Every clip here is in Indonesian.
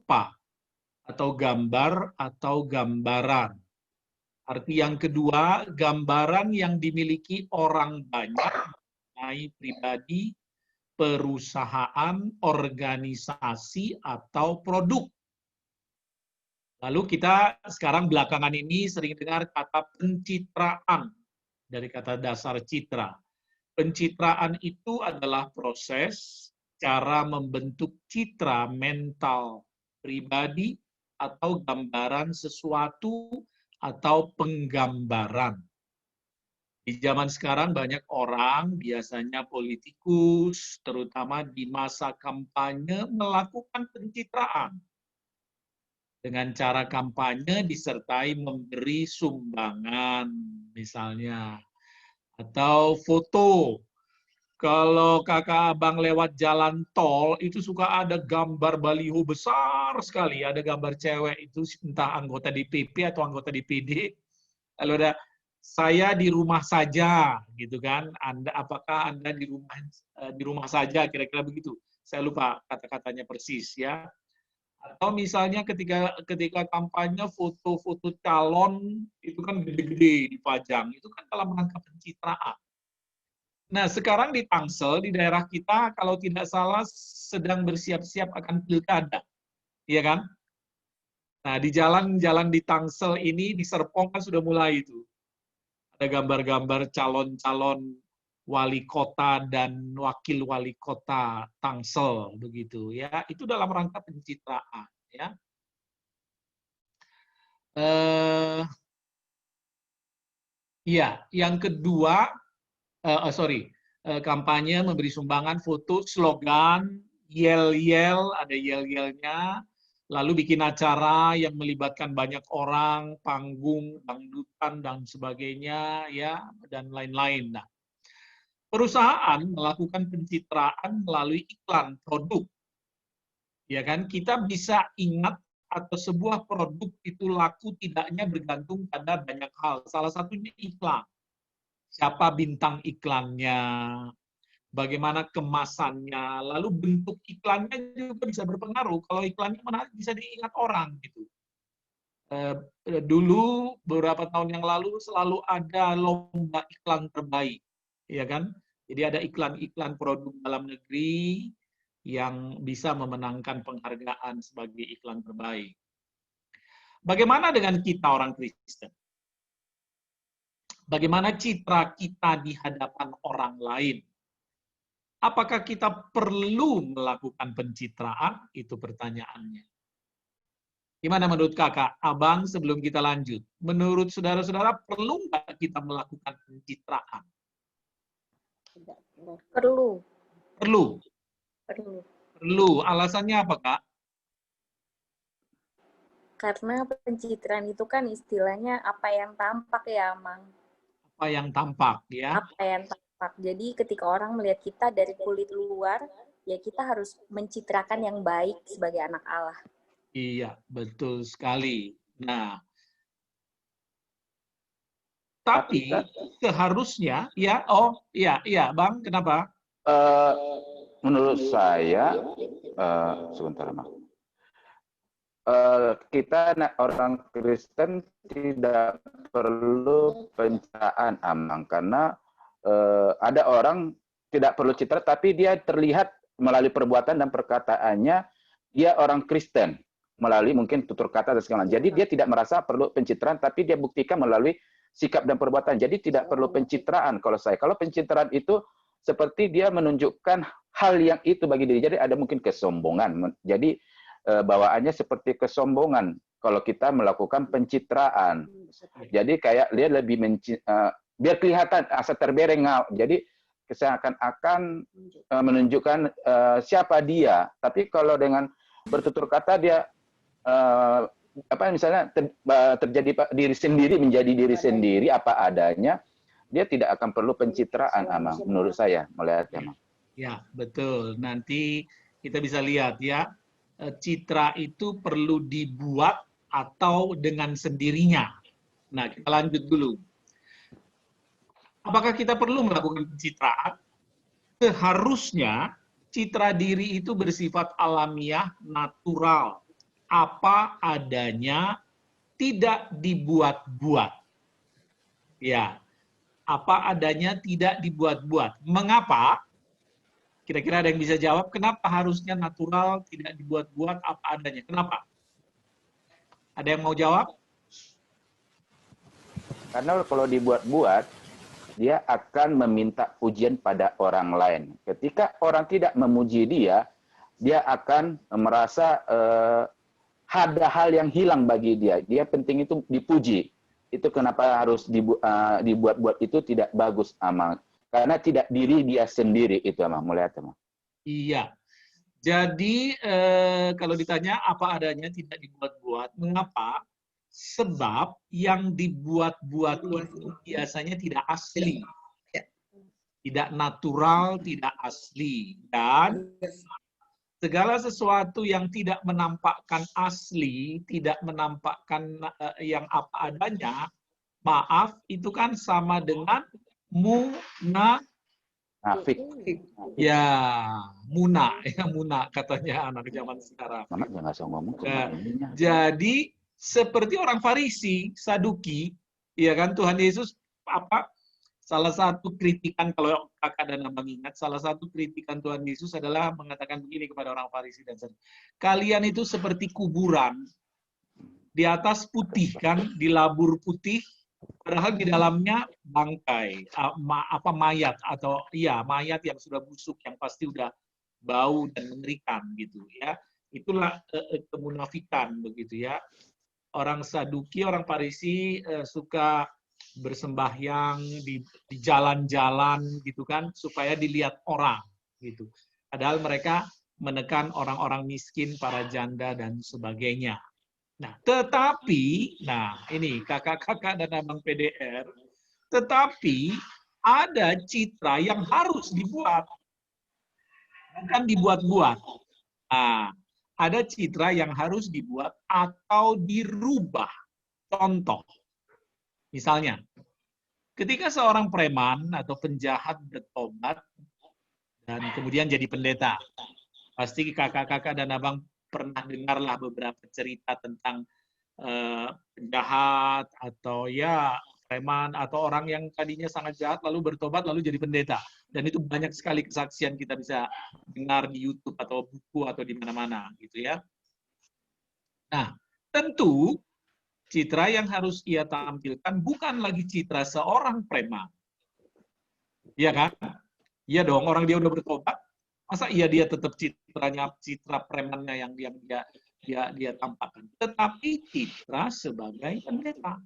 rupa atau gambar atau gambaran. Arti yang kedua, gambaran yang dimiliki orang banyak, baik pribadi, perusahaan, organisasi, atau produk. Lalu kita sekarang belakangan ini sering dengar kata pencitraan, dari kata dasar citra. Pencitraan itu adalah proses cara membentuk citra mental pribadi atau gambaran sesuatu atau penggambaran. Di zaman sekarang banyak orang, biasanya politikus, terutama di masa kampanye, melakukan pencitraan. Dengan cara kampanye disertai memberi sumbangan, misalnya. Atau foto. Kalau kakak abang lewat jalan tol, itu suka ada gambar baliho besar sekali. Ada gambar cewek itu, entah anggota DPP atau anggota DPD. Lalu ada, saya di rumah saja, gitu kan. Apakah Anda di rumah saja, kira-kira begitu. Saya lupa kata-katanya persis, ya. Atau misalnya ketika kampanye foto-foto calon, itu kan gede-gede dipajang. Itu kan dalam rangka pencitraan. Nah, sekarang di Tangsel, di daerah kita, kalau tidak salah sedang bersiap-siap akan pilkada. Iya kan? Nah, di jalan-jalan di Tangsel ini, di Serpong kan sudah mulai itu. Ada gambar-gambar calon-calon wali kota dan wakil wali kota Tangsel, begitu ya. Itu dalam rangka pencitraan, ya. Iya, yang kedua, kampanye memberi sumbangan foto, slogan, yel-yel, ada yel-yelnya, lalu bikin acara yang melibatkan banyak orang, panggung, dangdutan, dan sebagainya, ya, dan lain-lain. Nah, perusahaan melakukan pencitraan melalui iklan produk. Ya kan, kita bisa ingat atau sebuah produk itu laku tidaknya bergantung pada banyak hal. Salah satunya iklan. Siapa bintang iklannya, bagaimana kemasannya, lalu bentuk iklannya juga bisa berpengaruh. Kalau iklannya menarik bisa diingat orang gitu. Dulu beberapa tahun yang lalu selalu ada lomba iklan terbaik, ya kan? Jadi ada iklan-iklan produk dalam negeri yang bisa memenangkan penghargaan sebagai iklan terbaik. Bagaimana dengan kita orang Kristen? Bagaimana citra kita di hadapan orang lain? Apakah kita perlu melakukan pencitraan? Itu pertanyaannya. Gimana menurut kakak, abang, sebelum kita lanjut? Menurut saudara-saudara, perlu nggak kita melakukan pencitraan? Perlu. Perlu. Perlu. Perlu. Alasannya apa, Kak? Karena pencitraan itu kan istilahnya apa yang tampak ya, Mang. Apa yang tampak, ya? Apa yang tampak. Jadi ketika orang melihat kita dari kulit luar, ya kita harus mencitrakan yang baik sebagai anak Allah. Iya, betul sekali. Nah, tapi seharusnya, ya, iya, Bang, kenapa? Menurut saya, sebentar, Bang. Kita orang Kristen tidak perlu pencitraan, Amang, karena ada orang tidak perlu citra, tapi dia terlihat melalui perbuatan dan perkataannya dia orang Kristen melalui mungkin tutur kata dan segala. Jadi dia tidak merasa perlu pencitraan, tapi dia buktikan melalui sikap dan perbuatan. Jadi tidak perlu pencitraan kalau saya. Kalau pencitraan itu seperti dia menunjukkan hal yang itu bagi diri. Jadi ada mungkin kesombongan. Jadi bawaannya seperti kesombongan kalau kita melakukan pencitraan. Jadi kayak dia lebih biar kelihatan asa terbereng. Jadi seakan-akan menunjukkan siapa dia. Tapi kalau dengan bertutur kata dia misalnya terjadi diri sendiri menjadi diri sendiri apa adanya, dia tidak akan perlu pencitraan, Amang, menurut saya melihatnya, Amang. Ya, betul. Nanti kita bisa lihat ya, citra itu perlu dibuat atau dengan sendirinya. Nah, kita lanjut dulu. Apakah kita perlu melakukan pencitraan? Seharusnya citra diri itu bersifat alamiah, natural. apa adanya, tidak dibuat-buat. Ya, apa adanya, tidak dibuat-buat. Mengapa? Kira-kira ada yang bisa jawab, kenapa harusnya natural, tidak dibuat-buat, apa adanya? Kenapa? Ada yang mau jawab? Karena kalau dibuat-buat, dia akan meminta pujian pada orang lain. Ketika orang tidak memuji dia, dia akan merasa ada hal yang hilang bagi dia. Dia penting itu dipuji. Itu kenapa harus dibuat-buat, itu tidak bagus amal. Karena tidak diri dia sendiri itu amal. Mulai teman. Iya. Jadi kalau ditanya apa adanya tidak dibuat-buat, mengapa? Sebab yang dibuat-buat itu biasanya tidak asli. Tidak natural, tidak asli. Dan segala sesuatu yang tidak menampakkan asli, tidak menampakkan yang apa adanya, maaf, itu kan sama dengan Nafik. ya, muna katanya anak zaman sekarang. Mama jangan so ngomong sama ininya. Jadi seperti orang Farisi, Saduki, ya kan, Tuhan Yesus salah satu kritikan, kalau kakak dan abang ingat, salah satu kritikan Tuhan Yesus adalah mengatakan begini kepada orang Farisi dan Saduki. Kalian itu seperti kuburan, di atas putih kan, dilabur putih, padahal di dalamnya bangkai, mayat, atau iya mayat yang sudah busuk, yang pasti udah bau dan mengerikan gitu ya. Itulah kemunafikan begitu ya. Orang Saduki, orang Farisi suka bersembahyang di jalan-jalan gitu kan, supaya dilihat orang gitu. Padahal mereka menekan orang-orang miskin, para janda dan sebagainya. Nah, tetapi, ini kakak-kakak dan abang PDR, tetapi ada citra yang harus dibuat, bukan dibuat-buat. Nah, ada citra yang harus dibuat atau dirubah. Contoh, misalnya, ketika seorang preman atau penjahat bertobat dan kemudian jadi pendeta, pasti kakak-kakak dan abang pernah dengarlah beberapa cerita tentang penjahat atau ya preman atau orang yang tadinya sangat jahat lalu bertobat lalu jadi pendeta. Dan itu banyak sekali kesaksian kita bisa dengar di YouTube atau buku atau di mana-mana gitu ya. Nah, tentu citra yang harus ia tampilkan bukan lagi citra seorang preman. Iya kan? Iya dong, orang dia udah bertobat. Masa iya dia tetap citra premannya yang dia tampakkan, tetapi citra sebagai pendeta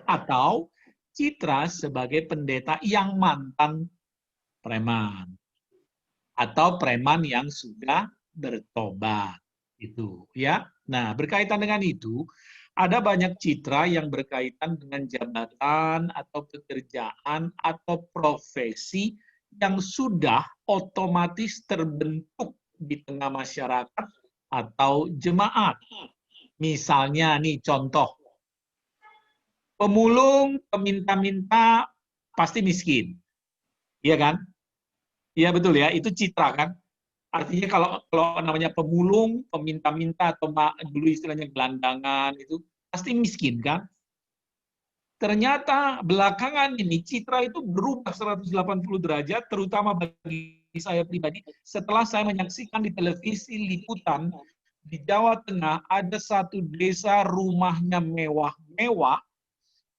atau citra sebagai pendeta yang mantan preman atau preman yang sudah bertobat itu ya. Nah, berkaitan dengan itu ada banyak citra yang berkaitan dengan jabatan atau pekerjaan atau profesi yang sudah otomatis terbentuk di tengah masyarakat atau jemaat. Misalnya nih contoh, pemulung, peminta-minta pasti miskin. Iya kan? Iya betul ya, itu citra kan? Artinya kalau namanya pemulung, peminta-minta atau dulu istilahnya gelandangan itu pasti miskin kan? Ternyata belakangan ini citra itu berubah 180 derajat, terutama bagi saya pribadi, setelah saya menyaksikan di televisi liputan di Jawa Tengah ada satu desa rumahnya mewah-mewah,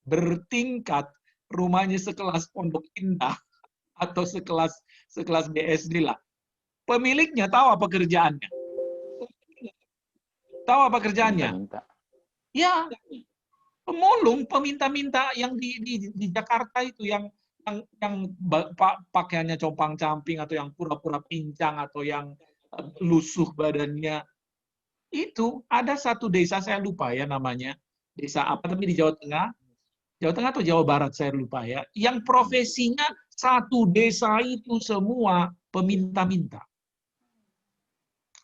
bertingkat, rumahnya sekelas Pondok Indah atau sekelas BSD lah. Pemiliknya tahu apa kerjaannya? Tahu apa kerjaannya? Ya, pemulung, peminta-minta yang di Jakarta itu yang pakaiannya compang-camping atau yang pura-pura pincang atau yang lusuh badannya. Itu ada satu desa, saya lupa ya namanya, desa apa tapi di Jawa Tengah atau Jawa Barat saya lupa ya, yang profesinya satu desa itu semua peminta-minta.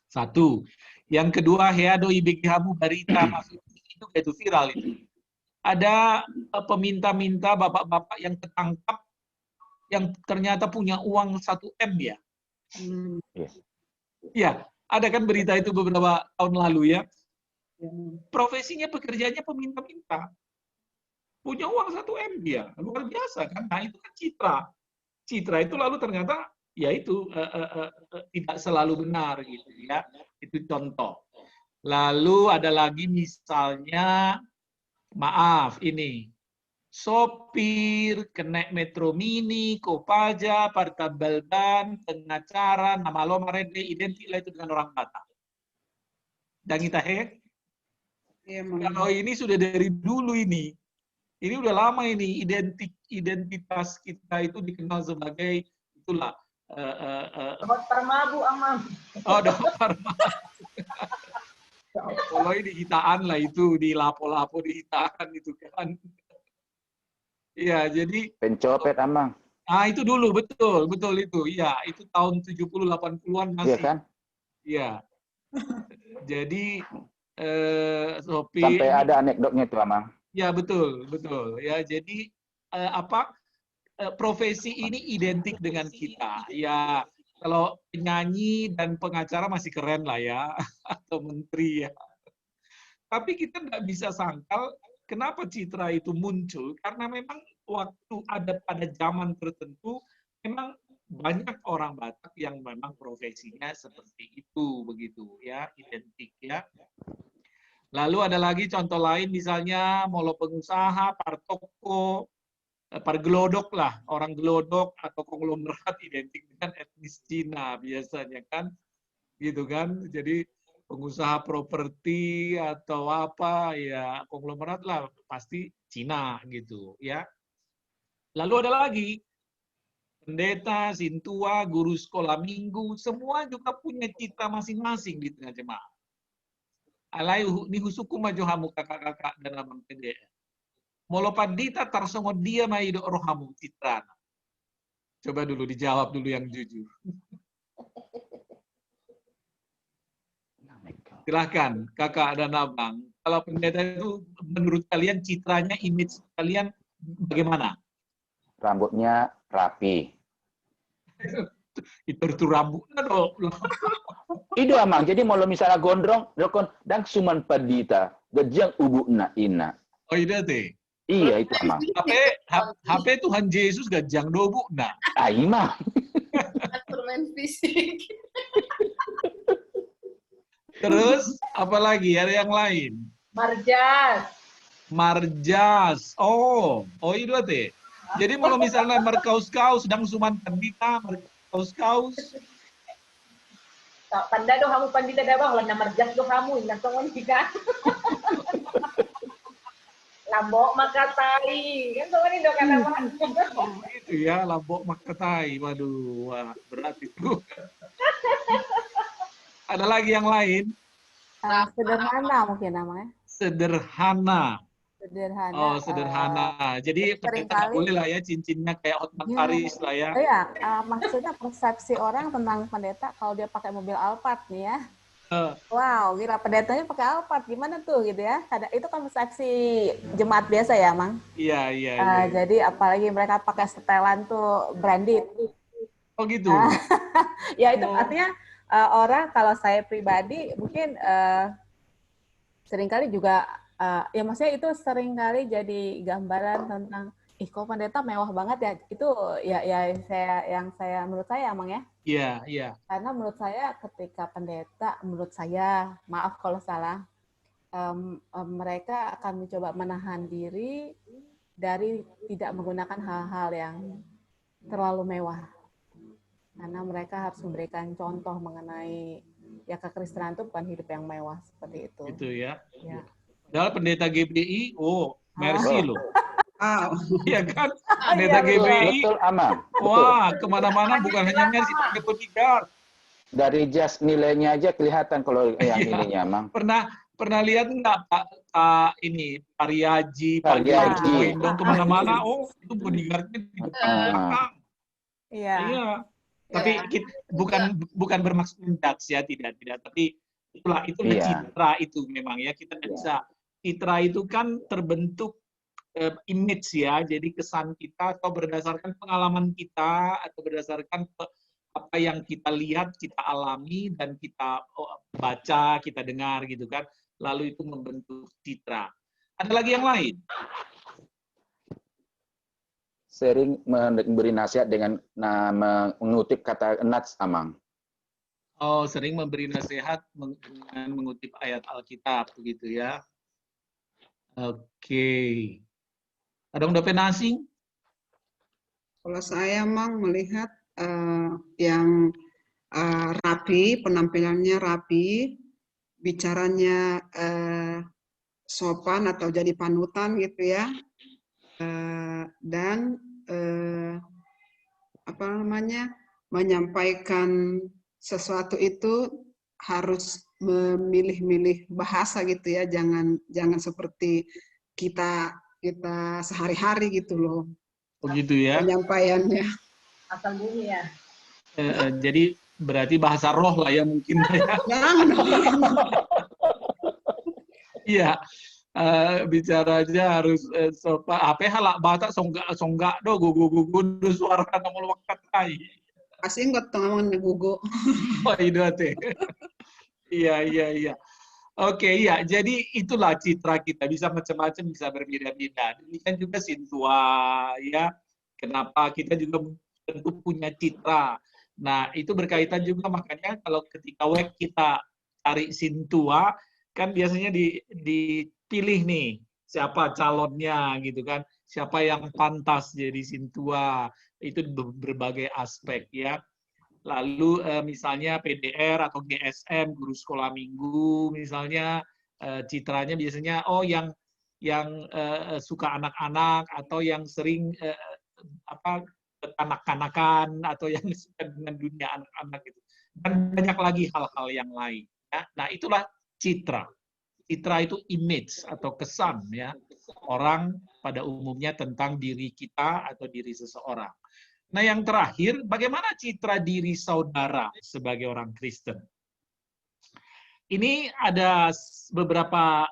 Satu. Yang kedua, Heado IBGHmu Barita masuk itu viral itu. Ada peminta-minta bapak-bapak yang tertangkap yang ternyata punya uang 1 M ya. Ya, ada kan berita itu beberapa tahun lalu ya. Profesinya, pekerjaannya peminta-minta. Punya uang 1 M dia, luar biasa kan? Nah itu kan citra. Citra itu lalu ternyata ya itu tidak selalu benar gitu ya. Itu contoh. Lalu ada lagi misalnya, maaf ini, sopir, kena Metro Mini, Kopaja, Partabel Ban, pengacara, nama lomarede, identik lah itu dengan orang Batak. Dan kita kalau ini sudah dari dulu ini. Ini udah lama ini, identitas kita itu dikenal sebagai itulah. Dokter Mabu, Amang. Oh, dokter Mabu. Kalau ini hitaan lah itu, di lapo-lapo di hitaan itu kan. Iya, jadi Pencopet, Amang. ah itu dulu, betul itu. Iya, itu tahun 70-80-an masih. Iya kan? Iya. Jadi Sophie, Sampai ada anekdotnya tuh, Amang. ya betul. Ya, jadi profesi ini identik dengan kita. Ya, kalau penyanyi dan pengacara masih keren lah ya, atau menteri ya. Tapi kita nggak bisa sangkal kenapa citra itu muncul, karena memang waktu ada pada zaman tertentu, memang banyak orang Batak yang memang profesinya seperti itu, begitu ya, identik ya. Lalu ada lagi contoh lain, misalnya molo pengusaha, partoko, pargelodok lah, orang gelodok atau konglomerat identik dengan etnis Cina biasanya kan, gitu kan. Jadi pengusaha properti atau apa ya konglomerat lah pasti Cina gitu ya. Lalu ada lagi pendeta, sintua, guru sekolah minggu, semua juga punya citra masing-masing di tengah jemaah. Alai ni husuku maju hamu kakak-kakak dan abang pendeta. Molo padita tarsongo dia mai do rohamu citrana. Coba dulu dijawab dulu yang jujur. Silahkan kakak dan abang. Kalau pendeta itu menurut kalian citranya, image kalian bagaimana? Rambutnya rapi. Itu rambutnya dong. Itu, Amang. Jadi kalau misalnya gondrong, dan suman padita, gejang ubu na ina. Oh iya teh. Iya, itu, Amang. HP Tuhan Yesus gajang dobu nah. Ah, Imam. Permain fisik. Terus apa lagi? Ada yang lain? Marjas. Marjas. Oh itu teh. Jadi kalau misalnya merkaus-kaus sedang suman pandita, merkaus-kaus. Tanda do kamu pandita daw, wala na marjas do kamu, inasongon jika. Lambok makatay. Kan so ini do kanaman. Oh, itu ya, lambok makatai. Waduh, wah, berat itu. Ada lagi yang lain? Sederhana mungkin namanya. Sederhana. Sederhana. Oh, sederhana. Jadi pendeta nggak boleh lah ya cincinnya kayak Hotman Paris lah ya. Iya, maksudnya persepsi orang tentang pendeta kalau dia pakai mobil Alphard nih ya. Wow, gila pendetanya pakai Alphard, gimana tuh gitu ya? Itu kan persepsi jemaat biasa ya, Mang? Iya. Jadi apalagi mereka pakai setelan tuh branded. Oh gitu. Ya itu artinya orang, kalau saya pribadi mungkin seringkali juga ya maksudnya itu seringkali jadi gambaran tentang kok pendeta mewah banget ya. Itu menurut saya Amang ya. Iya. Karena menurut saya ketika pendeta, menurut saya, maaf kalau salah, mereka akan mencoba menahan diri dari tidak menggunakan hal-hal yang terlalu mewah. Karena mereka harus memberikan contoh mengenai ya kekristenan itu bukan hidup yang mewah seperti itu. Itu ya. Ya. Padahal pendeta GBI, mercy loh. Iya kan? Ah, Pendeta iya, GBI, Betul, Amang. wah kemana-mana bukan hanya mercy, pakai bodyguard. Dari jas nilainya aja kelihatan kalau yang Iya. ininya, Amang. Pernah lihat nggak Pak ini Pariaji, Pak Pariaji. Gendong kemana-mana? Oh itu bodyguardnya di belakang. Iya. Iya. Tapi bukan bermaksud menjudge ya, tidak. Tapi itulah Iya. citra itu memang ya, kita nggak bisa. Citra itu kan terbentuk image ya, jadi kesan kita atau berdasarkan pengalaman kita atau berdasarkan apa yang kita lihat, kita alami dan kita baca, kita dengar gitu kan. lalu itu membentuk citra. Ada lagi yang lain? Sering memberi nasihat dengan mengutip kata Nats, Amang. Oh, sering memberi nasihat dengan mengutip ayat Alkitab, begitu ya. Oke. Ada yang udah penasing? Kalau saya Mang melihat yang rapi, penampilannya rapi, bicaranya sopan atau jadi panutan gitu ya, dan apa namanya, menyampaikan sesuatu itu harus memilih-milih bahasa gitu ya, jangan seperti kita sehari-hari gitu loh Begitu ya. penyampaiannya. Asal bumi ya. Jadi berarti bahasa roh lah ya mungkin ya. Jangan dong. Iya. Bicaranya harus sopan. Apa halak bata songgak do gugu suara nomor waktu Asing nggak ngomong gugu. Oh, itu teh. Iya. Oke, iya. Jadi itulah citra kita. Bisa macam-macam, bisa berbeda-beda. Demikian juga Sintua, ya. Kenapa kita juga tentu punya citra. Nah, itu berkaitan juga makanya kalau ketika web kita cari Sintua, kan biasanya dipilih nih siapa calonnya gitu kan. Siapa yang pantas jadi Sintua. Itu berbagai aspek ya. Lalu misalnya PDR atau GSM, guru sekolah minggu misalnya, citranya biasanya yang suka anak-anak atau yang sering kanak-kanakan atau yang suka dengan dunia anak-anak gitu. Dan banyak lagi hal-hal yang lain. Ya. Nah, itulah citra. Citra itu image atau kesan ya orang pada umumnya tentang diri kita atau diri seseorang. Nah, yang terakhir, bagaimana citra diri saudara sebagai orang Kristen? Ini ada beberapa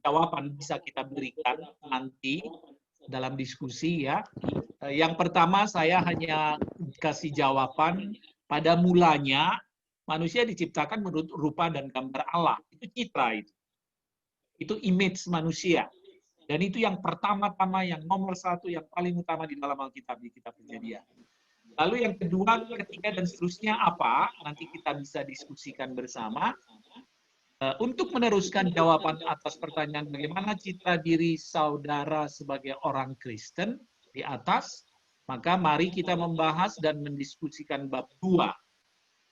jawaban bisa kita berikan nanti dalam diskusi ya. Yang pertama saya hanya kasih jawaban pada mulanya manusia diciptakan menurut rupa dan gambar Allah. Itu citra itu. Itu image manusia. Dan itu yang pertama-tama, yang nomor satu, yang paling utama di dalam Alkitab, di kitab Kejadian. Lalu yang kedua, ketiga, dan seterusnya apa? Nanti kita bisa diskusikan bersama. Untuk meneruskan jawaban atas pertanyaan bagaimana citra diri saudara sebagai orang Kristen di atas, maka mari kita membahas dan mendiskusikan bab 2.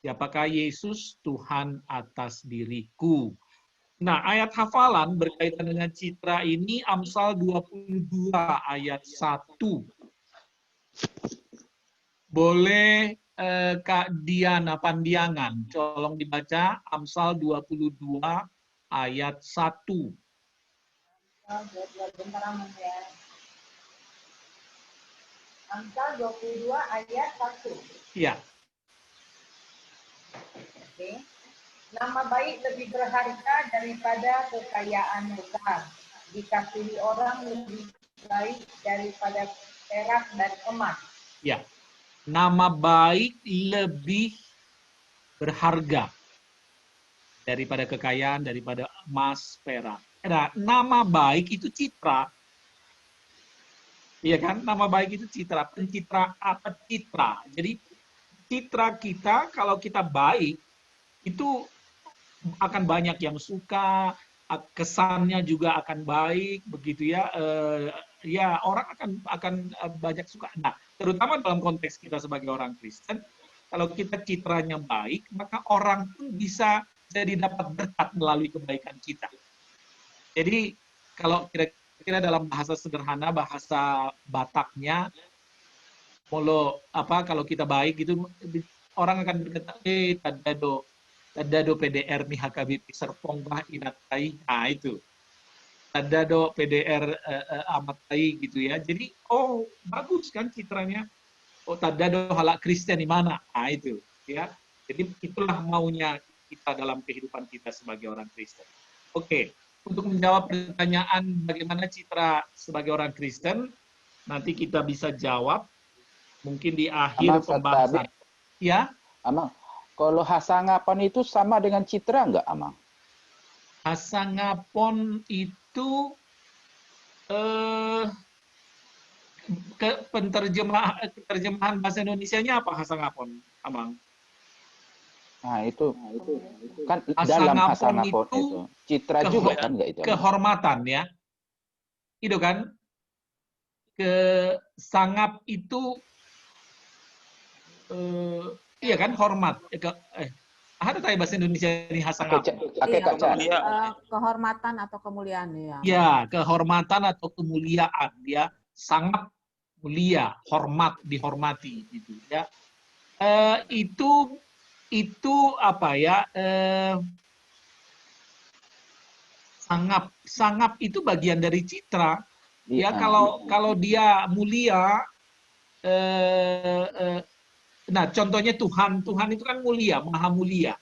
Siapakah Yesus Tuhan atas diriku? Nah, ayat hafalan berkaitan dengan citra ini Amsal 22 ayat 1. Boleh Kak Diana Pandiangan, tolong dibaca Amsal 22 ayat 1. Amsal 22 ayat 1. Iya. Oke. Nama baik lebih berharga daripada kekayaan besar. Dikasihi orang lebih baik daripada perak dan emas. Ya. Nama baik lebih berharga daripada kekayaan, daripada emas, perak. Nah, nama baik itu citra. Iya kan? Nama baik itu citra. Pencitra apa citra? Jadi citra kita kalau kita baik itu akan banyak yang suka, kesannya juga akan baik, begitu ya. Ya orang akan banyak suka. Nah, terutama dalam konteks kita sebagai orang Kristen, kalau kita citranya baik, maka orang pun bisa jadi dapat berkat melalui kebaikan kita. Jadi kalau kira-kira dalam bahasa sederhana, bahasa Bataknya, kalau kita baik itu orang akan berkata, tadado PDR nih HKBP serpong bah inatai. Nah itu. Tadado PDR amatai gitu ya. Jadi bagus kan citranya. Tadado halak Kristen di mana? Nah itu ya. Jadi itulah maunya kita dalam kehidupan kita sebagai orang Kristen. Oke, untuk menjawab pertanyaan bagaimana citra sebagai orang Kristen, nanti kita bisa jawab mungkin di akhir pembahasan. Ya? Amang, Kalau hasangapan itu sama dengan citra nggak, Amang? Hasangapon itu terjemahan bahasa Indonesianya apa hasangapon, Amang? Nah, itu kan dalam Hasangapon hasangapon itu itu citra juga kan nggak itu, Amang? kehormatan ya. Itu kan sangap itu iya kan hormat. Ada kayak bahasa Indonesia ini hasangapon. Pakai Iya, kaca. kehormatan atau kemuliaan ya. Ya, kehormatan atau kemuliaan dia sangat mulia, hormat, dihormati gitu ya. Itu apa ya? Sangap itu bagian dari citra. Ya, kalau dia mulia, nah contohnya Tuhan itu kan mulia, maha mulia.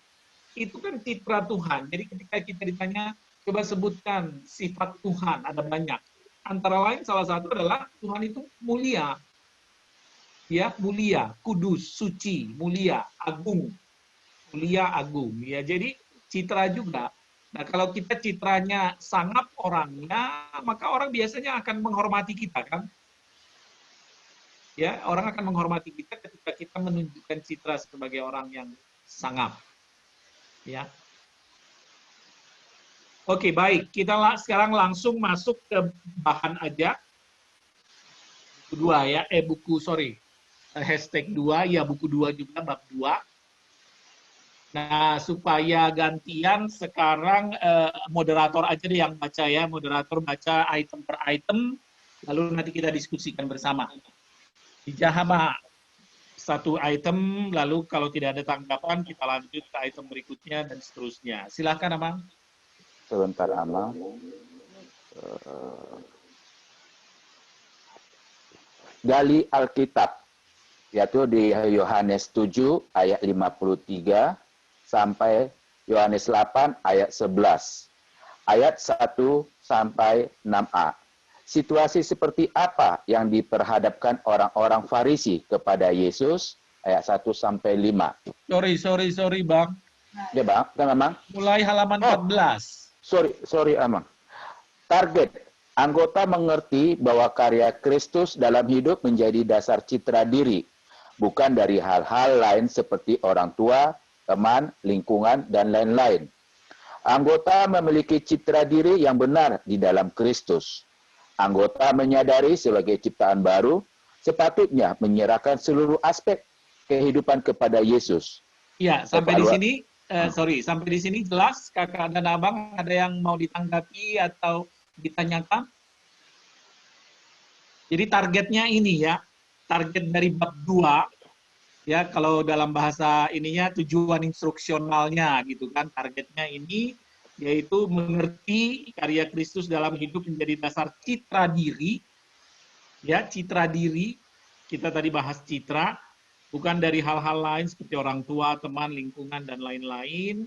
Itu kan citra Tuhan. Jadi ketika kita ditanya, coba sebutkan sifat Tuhan, ada banyak. Antara lain salah satu adalah Tuhan itu mulia. Ya, mulia, kudus, suci, mulia, agung. Mulia, agung. Ya, jadi citra juga. Nah, kalau kita citranya sangap orangnya, maka orang biasanya akan menghormati kita kan? Ya, orang akan menghormati kita ketika kita menunjukkan citra sebagai orang yang sangap. Ya. Oke, baik. Kita sekarang langsung masuk ke bahan aja. Buku 2 ya. Hashtag 2, ya buku 2 juga, bab 2. Nah, supaya gantian sekarang moderator aja deh yang baca ya. Moderator baca item per item, lalu nanti kita diskusikan bersama. Dijahama satu item, lalu kalau tidak ada tanggapan, kita lanjut ke item berikutnya dan seterusnya. Silahkan, Amang. Sebentar, Amang. Gali Alkitab, yaitu di Yohanes 7 ayat 53 sampai Yohanes 8 ayat 11. Ayat 1 sampai 6a. Situasi seperti apa yang diperhadapkan orang-orang Farisi kepada Yesus? Ayat 1 sampai 5. Sorry, Bang. Ya, Bang. Kan, Amang? Mulai halaman 14. Sorry, Amang. Target. Anggota mengerti bahwa karya Kristus dalam hidup menjadi dasar citra diri, bukan dari hal-hal lain seperti orang tua, teman, lingkungan, dan lain-lain. Anggota memiliki citra diri yang benar di dalam Kristus. Anggota menyadari sebagai ciptaan baru, sepatutnya menyerahkan seluruh aspek kehidupan kepada Yesus. Ya, sampai di sini, sampai di sini jelas, Kakak dan Abang, ada yang mau ditanggapi atau ditanyakan? Jadi targetnya ini ya, target dari bab 2, ya kalau dalam bahasa ininya tujuan instruksionalnya gitu kan, targetnya ini yaitu mengerti karya Kristus dalam hidup menjadi dasar citra diri, ya citra diri, kita tadi bahas citra, bukan dari hal-hal lain seperti orang tua, teman, lingkungan, dan lain-lain.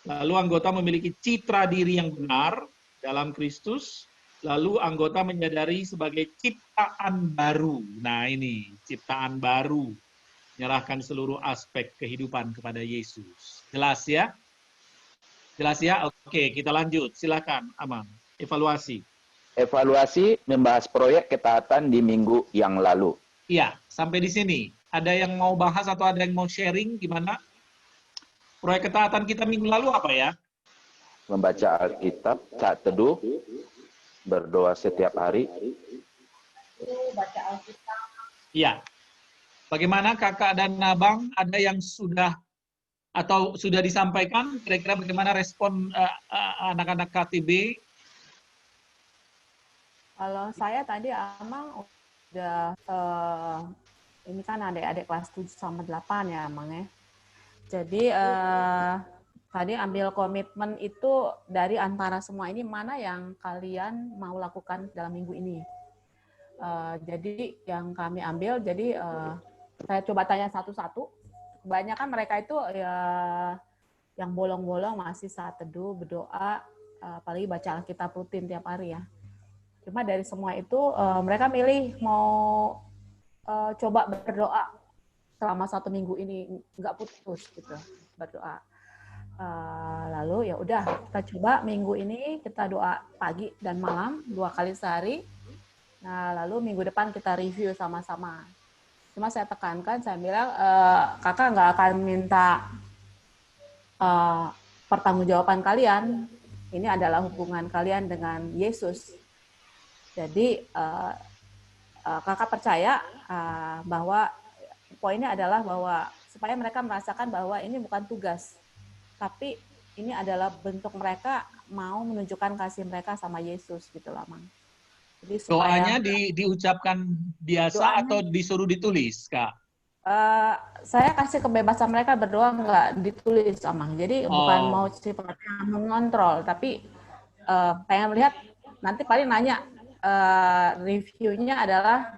Lalu anggota memiliki citra diri yang benar dalam Kristus, lalu anggota menyadari sebagai ciptaan baru. Nah ini, ciptaan baru, menyerahkan seluruh aspek kehidupan kepada Yesus. Jelas ya? Jelas ya? Oke, kita lanjut. Silakan, Amang. Evaluasi. Evaluasi membahas proyek ketaatan di minggu yang lalu. Iya, sampai di sini. Ada yang mau bahas atau ada yang mau sharing gimana? Proyek ketaatan kita minggu lalu apa ya? Membaca Alkitab, saat teduh, berdoa setiap hari. Baca Alkitab. Iya. Bagaimana Kakak dan Abang? Ada yang sudah atau sudah disampaikan kira-kira bagaimana respon anak-anak KTB? Kalau saya tadi Amang udah ini kan adik-adik kelas 7 sama 8 ya Amang ya. Jadi tadi ambil komitmen itu dari antara semua ini mana yang kalian mau lakukan dalam minggu ini. Jadi yang kami ambil, jadi saya coba tanya satu-satu. Kebanyakan mereka itu ya yang bolong-bolong masih saat teduh, berdoa, apalagi baca Alkitab rutin tiap hari ya. Cuma dari semua itu mereka milih mau coba berdoa selama 1 minggu ini nggak putus gitu berdoa. Lalu ya udah kita coba minggu ini kita doa pagi dan malam 2 kali sehari. Nah lalu minggu depan kita review sama-sama. Cuma saya tekankan, saya bilang kakak nggak akan minta pertanggungjawaban kalian. Ini adalah hubungan kalian dengan Yesus. Jadi kakak percaya bahwa poinnya adalah bahwa supaya mereka merasakan bahwa ini bukan tugas, tapi ini adalah bentuk mereka mau menunjukkan kasih mereka sama Yesus gitu lah, Mang. Jadi supaya Doanya diucapkan biasa atau disuruh ditulis, Kak? Saya kasih kebebasan mereka berdoa nggak ditulis, Amang. Jadi bukan mau sifatnya mengontrol, tapi pengen melihat nanti paling nanya reviewnya adalah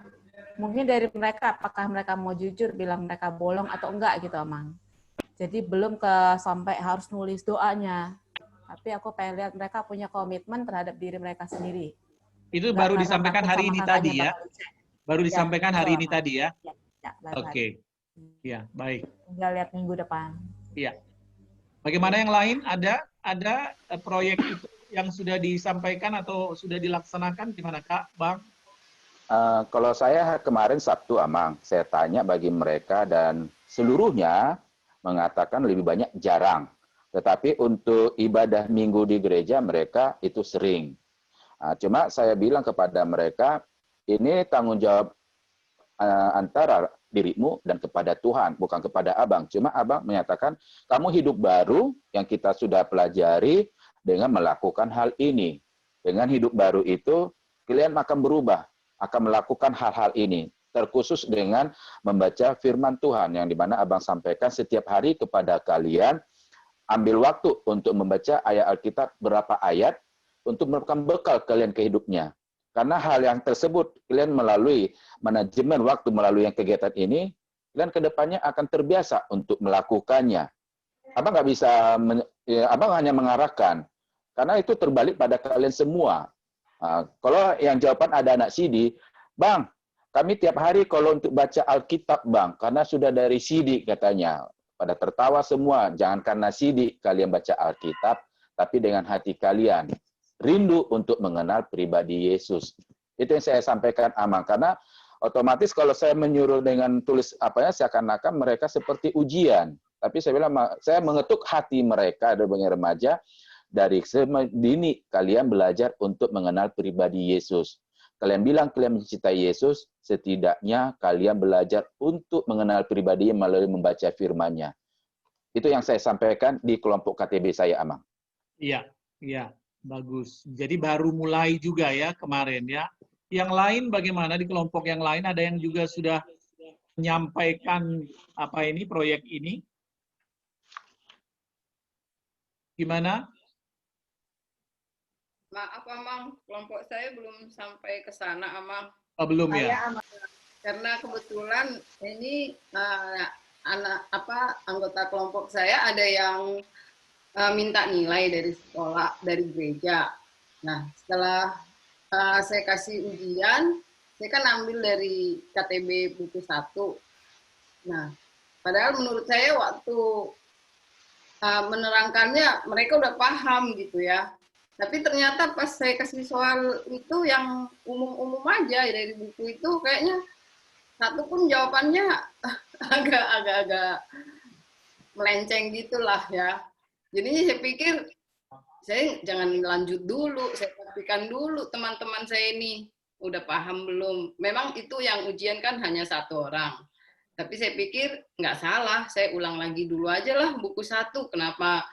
mungkin dari mereka apakah mereka mau jujur bilang mereka bolong atau enggak gitu, Amang. Jadi belum sampai harus nulis doanya, tapi aku pengen lihat mereka punya komitmen terhadap diri mereka sendiri. Itu baru disampaikan hari ini tadi ya? Baru disampaikan hari ini tadi ya? Oke. Ya, baik. Tinggal lihat minggu depan. Iya. Bagaimana yang lain? Ada proyek itu yang sudah disampaikan atau sudah dilaksanakan? Gimana, Kak, Bang? Kalau saya kemarin Sabtu, Amang, saya tanya bagi mereka dan seluruhnya mengatakan lebih banyak jarang. Tetapi untuk ibadah minggu di gereja mereka itu sering. Cuma saya bilang kepada mereka, ini tanggung jawab antara dirimu dan kepada Tuhan, bukan kepada abang. Cuma abang menyatakan, kamu hidup baru yang kita sudah pelajari dengan melakukan hal ini. Dengan hidup baru itu, kalian akan berubah, akan melakukan hal-hal ini. Terkhusus dengan membaca firman Tuhan, yang dimana abang sampaikan setiap hari kepada kalian, ambil waktu untuk membaca ayat Alkitab berapa ayat, untuk merupakan bekal kalian ke hidupnya. Karena hal yang tersebut, kalian melalui manajemen waktu, melalui yang kegiatan ini, kalian kedepannya akan terbiasa untuk melakukannya. Abang nggak bisa, abang hanya mengarahkan. Karena itu terbalik pada kalian semua. Kalau yang jawaban ada anak CD, Bang, kami tiap hari kalau untuk baca Alkitab, Bang, karena sudah dari CD katanya. Pada tertawa semua, jangan karena CD kalian baca Alkitab, tapi dengan hati kalian. Rindu untuk mengenal pribadi Yesus. Itu yang saya sampaikan, Amang. Karena otomatis kalau saya menyuruh dengan tulis seakan-akan mereka seperti ujian. Tapi saya bilang, saya mengetuk hati mereka, ada banyak remaja, dari sedini kalian belajar untuk mengenal pribadi Yesus. Kalian bilang kalian mencintai Yesus, setidaknya kalian belajar untuk mengenal pribadinya melalui membaca firman-Nya. Itu yang saya sampaikan di kelompok KTB saya, Amang. Iya, iya. Bagus. Jadi baru mulai juga ya kemarin ya. Yang lain bagaimana di kelompok yang lain? Ada yang juga sudah menyampaikan proyek ini? Gimana? Maaf, Amang. Kelompok saya belum sampai ke sana, Amang. Oh, belum ya? Karena kebetulan ini anggota kelompok saya ada yang minta nilai dari sekolah, dari gereja. Nah, setelah saya kasih ujian, saya kan ambil dari KTB buku 1. Nah, padahal menurut saya waktu menerangkannya, mereka udah paham gitu ya. Tapi ternyata pas saya kasih soal itu yang umum-umum aja dari buku itu, kayaknya satu pun jawabannya agak-agak melenceng gitulah ya. Jadi saya pikir, saya jangan lanjut dulu, saya pastikan dulu teman-teman saya ini udah paham belum. Memang itu yang ujian kan hanya 1 orang. Tapi saya pikir nggak salah, saya ulang lagi dulu aja lah buku 1. Kenapa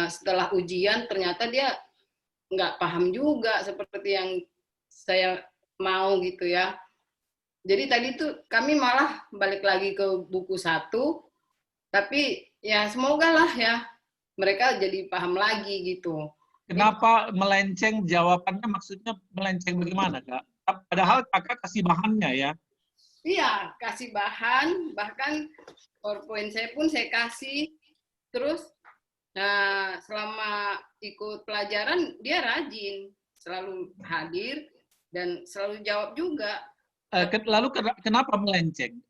setelah ujian ternyata dia nggak paham juga seperti yang saya mau gitu ya. Jadi tadi tuh kami malah balik lagi ke buku 1, tapi ya semoga lah ya mereka jadi paham lagi gitu. Kenapa melenceng jawabannya? Maksudnya melenceng bagaimana, Kak? Padahal kakak kasih bahannya ya? Iya, kasih bahan, bahkan PowerPoint saya pun saya kasih. Terus selama ikut pelajaran dia rajin, selalu hadir dan selalu jawab juga. Lalu kenapa melenceng?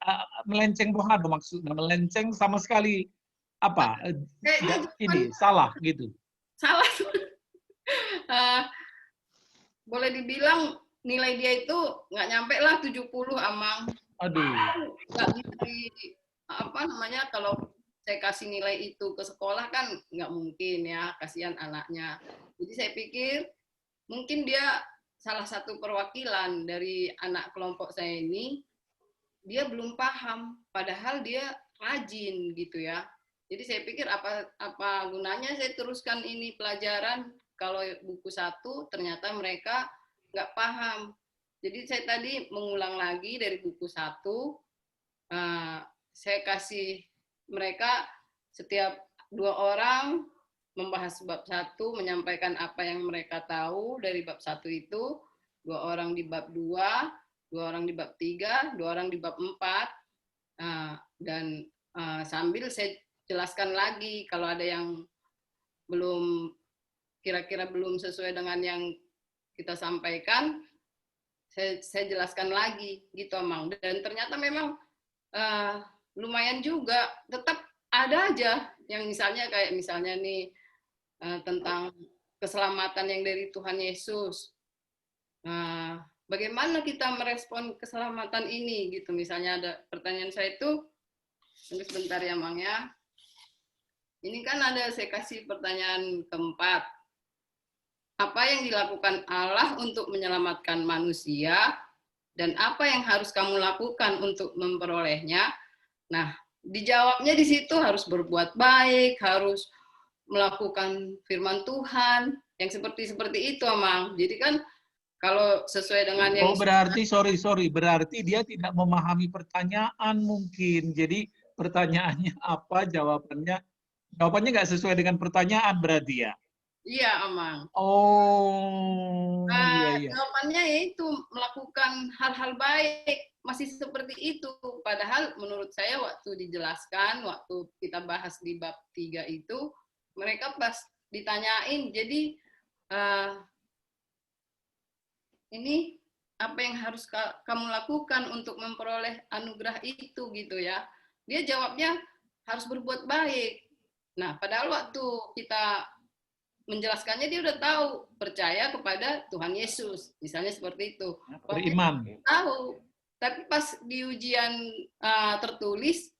Melenceng bohado maksudnya, melenceng sama sekali apa? Kayaknya Ini salah gitu. salah. Boleh dibilang nilai dia itu nggak nyampe lah 70, Amang. Aduh. Nggak bisa apa namanya, kalau saya kasih nilai itu ke sekolah kan nggak mungkin ya, kasihan anaknya. Jadi saya pikir mungkin dia salah satu perwakilan dari anak kelompok saya ini, dia belum paham, padahal dia rajin gitu ya. Jadi saya pikir apa gunanya saya teruskan ini pelajaran kalau buku 1 ternyata mereka nggak paham. Jadi saya tadi mengulang lagi dari buku 1, saya kasih mereka setiap 2 orang membahas bab 1, menyampaikan apa yang mereka tahu dari bab 1 itu, 2 orang di bab 2, 2 orang di bab 3, 2 orang di bab 4, dan sambil saya jelaskan lagi kalau ada yang belum kira-kira belum sesuai dengan yang kita sampaikan, saya jelaskan lagi gitu, Amang. Dan ternyata memang lumayan juga, tetap ada aja yang misalnya kayak misalnya nih tentang keselamatan yang dari Tuhan Yesus. Bagaimana kita merespon keselamatan ini gitu. Misalnya ada pertanyaan saya itu, tunggu sebentar ya, Mang ya. Ini kan ada saya kasih pertanyaan keempat. Apa yang dilakukan Allah untuk menyelamatkan manusia dan apa yang harus kamu lakukan untuk memperolehnya? Nah, dijawabnya di situ harus berbuat baik, harus melakukan firman Tuhan, yang seperti itu, Amang. Jadi kan kalau sesuai dengan yang... Oh, berarti, sorry, berarti dia tidak memahami pertanyaan mungkin. Jadi pertanyaannya apa, jawabannya nggak sesuai dengan pertanyaan berarti ya? Iya, Amang. Oh, iya. Jawabannya yaitu melakukan hal-hal baik, masih seperti itu. Padahal menurut saya waktu dijelaskan, waktu kita bahas di bab 3 itu, mereka pas ditanyain, jadi ini apa yang harus kamu lakukan untuk memperoleh anugerah itu gitu ya. Dia jawabnya harus berbuat baik. Nah, padahal waktu kita menjelaskannya dia udah tahu, percaya kepada Tuhan Yesus, misalnya seperti itu. Beriman. Tahu, tapi pas di ujian tertulis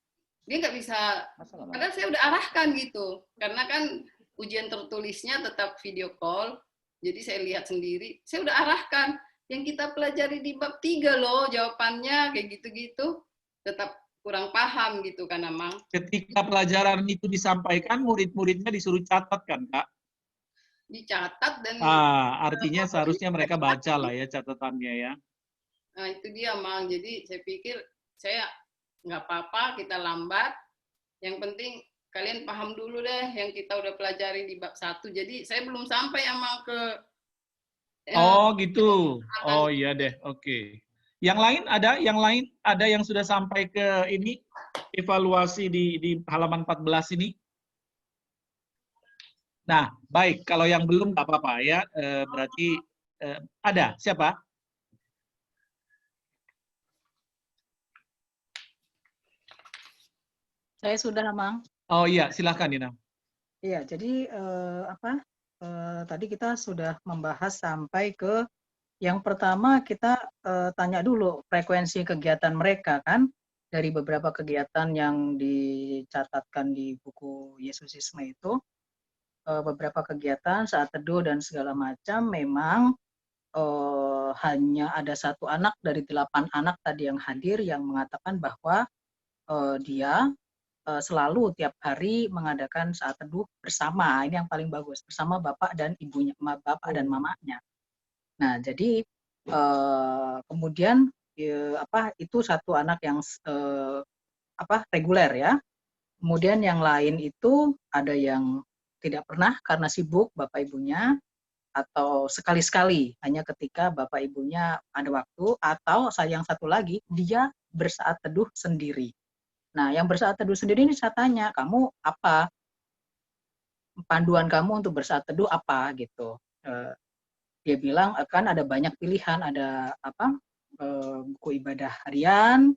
dia nggak bisa, padahal saya udah arahkan gitu, karena kan ujian tertulisnya tetap video call, jadi saya lihat sendiri, saya udah arahkan, yang kita pelajari di bab 3 loh jawabannya, kayak gitu-gitu, tetap kurang paham gitu kan, Amang. Ketika pelajaran itu disampaikan, murid-muridnya disuruh catat kan, Kak? Dicatat dan... artinya seharusnya mereka baca lah ya catatannya ya. Nah, itu dia, Mang. Jadi saya pikir, saya nggak apa-apa, kita lambat. Yang penting kalian paham dulu deh yang kita udah pelajari di bab 1. Jadi saya belum sampai ya, Mang, ke... Oh, gitu. Oh, iya deh. Oke. Yang lain ada yang sudah sampai ke ini, evaluasi di halaman 14 ini? Nah, baik. Kalau yang belum nggak apa-apa ya. Berarti ada. Siapa? Saya sudah, Mang. Oh iya, silahkan Dina. Iya, jadi tadi kita sudah membahas sampai ke yang pertama kita tanya dulu frekuensi kegiatan mereka kan, dari beberapa kegiatan yang dicatatkan di buku Yesusisme itu, beberapa kegiatan saat teduh dan segala macam memang hanya ada 1 anak dari 8 anak tadi yang hadir yang mengatakan bahwa dia selalu tiap hari mengadakan saat teduh bersama, ini yang paling bagus, bersama bapak dan ibunya, bapak dan mamanya. Nah, jadi kemudian itu 1 anak yang reguler ya. Kemudian yang lain itu ada yang tidak pernah karena sibuk bapak ibunya, atau sekali-sekali hanya ketika bapak ibunya ada waktu, atau yang satu lagi dia bersaat teduh sendiri. Nah, yang bersaat teduh sendiri ini saya tanya, kamu apa? Panduan kamu untuk bersaat teduh apa gitu? Dia bilang kan ada banyak pilihan, ada buku ibadah harian,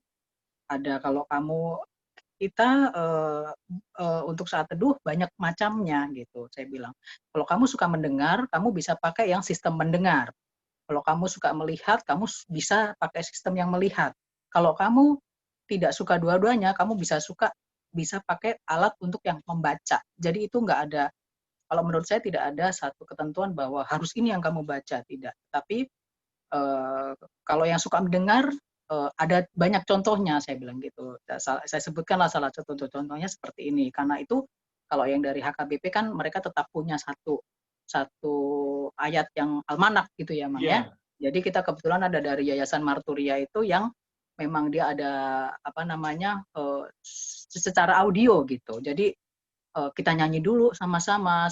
ada kalau kamu kita untuk saat teduh banyak macamnya gitu. Saya bilang, kalau kamu suka mendengar, kamu bisa pakai yang sistem mendengar. Kalau kamu suka melihat, kamu bisa pakai sistem yang melihat. Kalau kamu tidak suka dua-duanya, kamu bisa pakai alat untuk yang membaca. Jadi itu nggak ada, kalau menurut saya tidak ada satu ketentuan bahwa harus ini yang kamu baca, tidak. Tapi kalau yang suka mendengar, ada banyak contohnya, saya bilang gitu. Saya sebutkanlah salah satu contohnya seperti ini. Karena itu kalau yang dari HKBP kan mereka tetap punya satu ayat yang almanak gitu ya, Mang ya. Jadi kita kebetulan ada dari Yayasan Marturia itu yang memang dia ada apa namanya secara audio gitu. Jadi kita nyanyi dulu sama-sama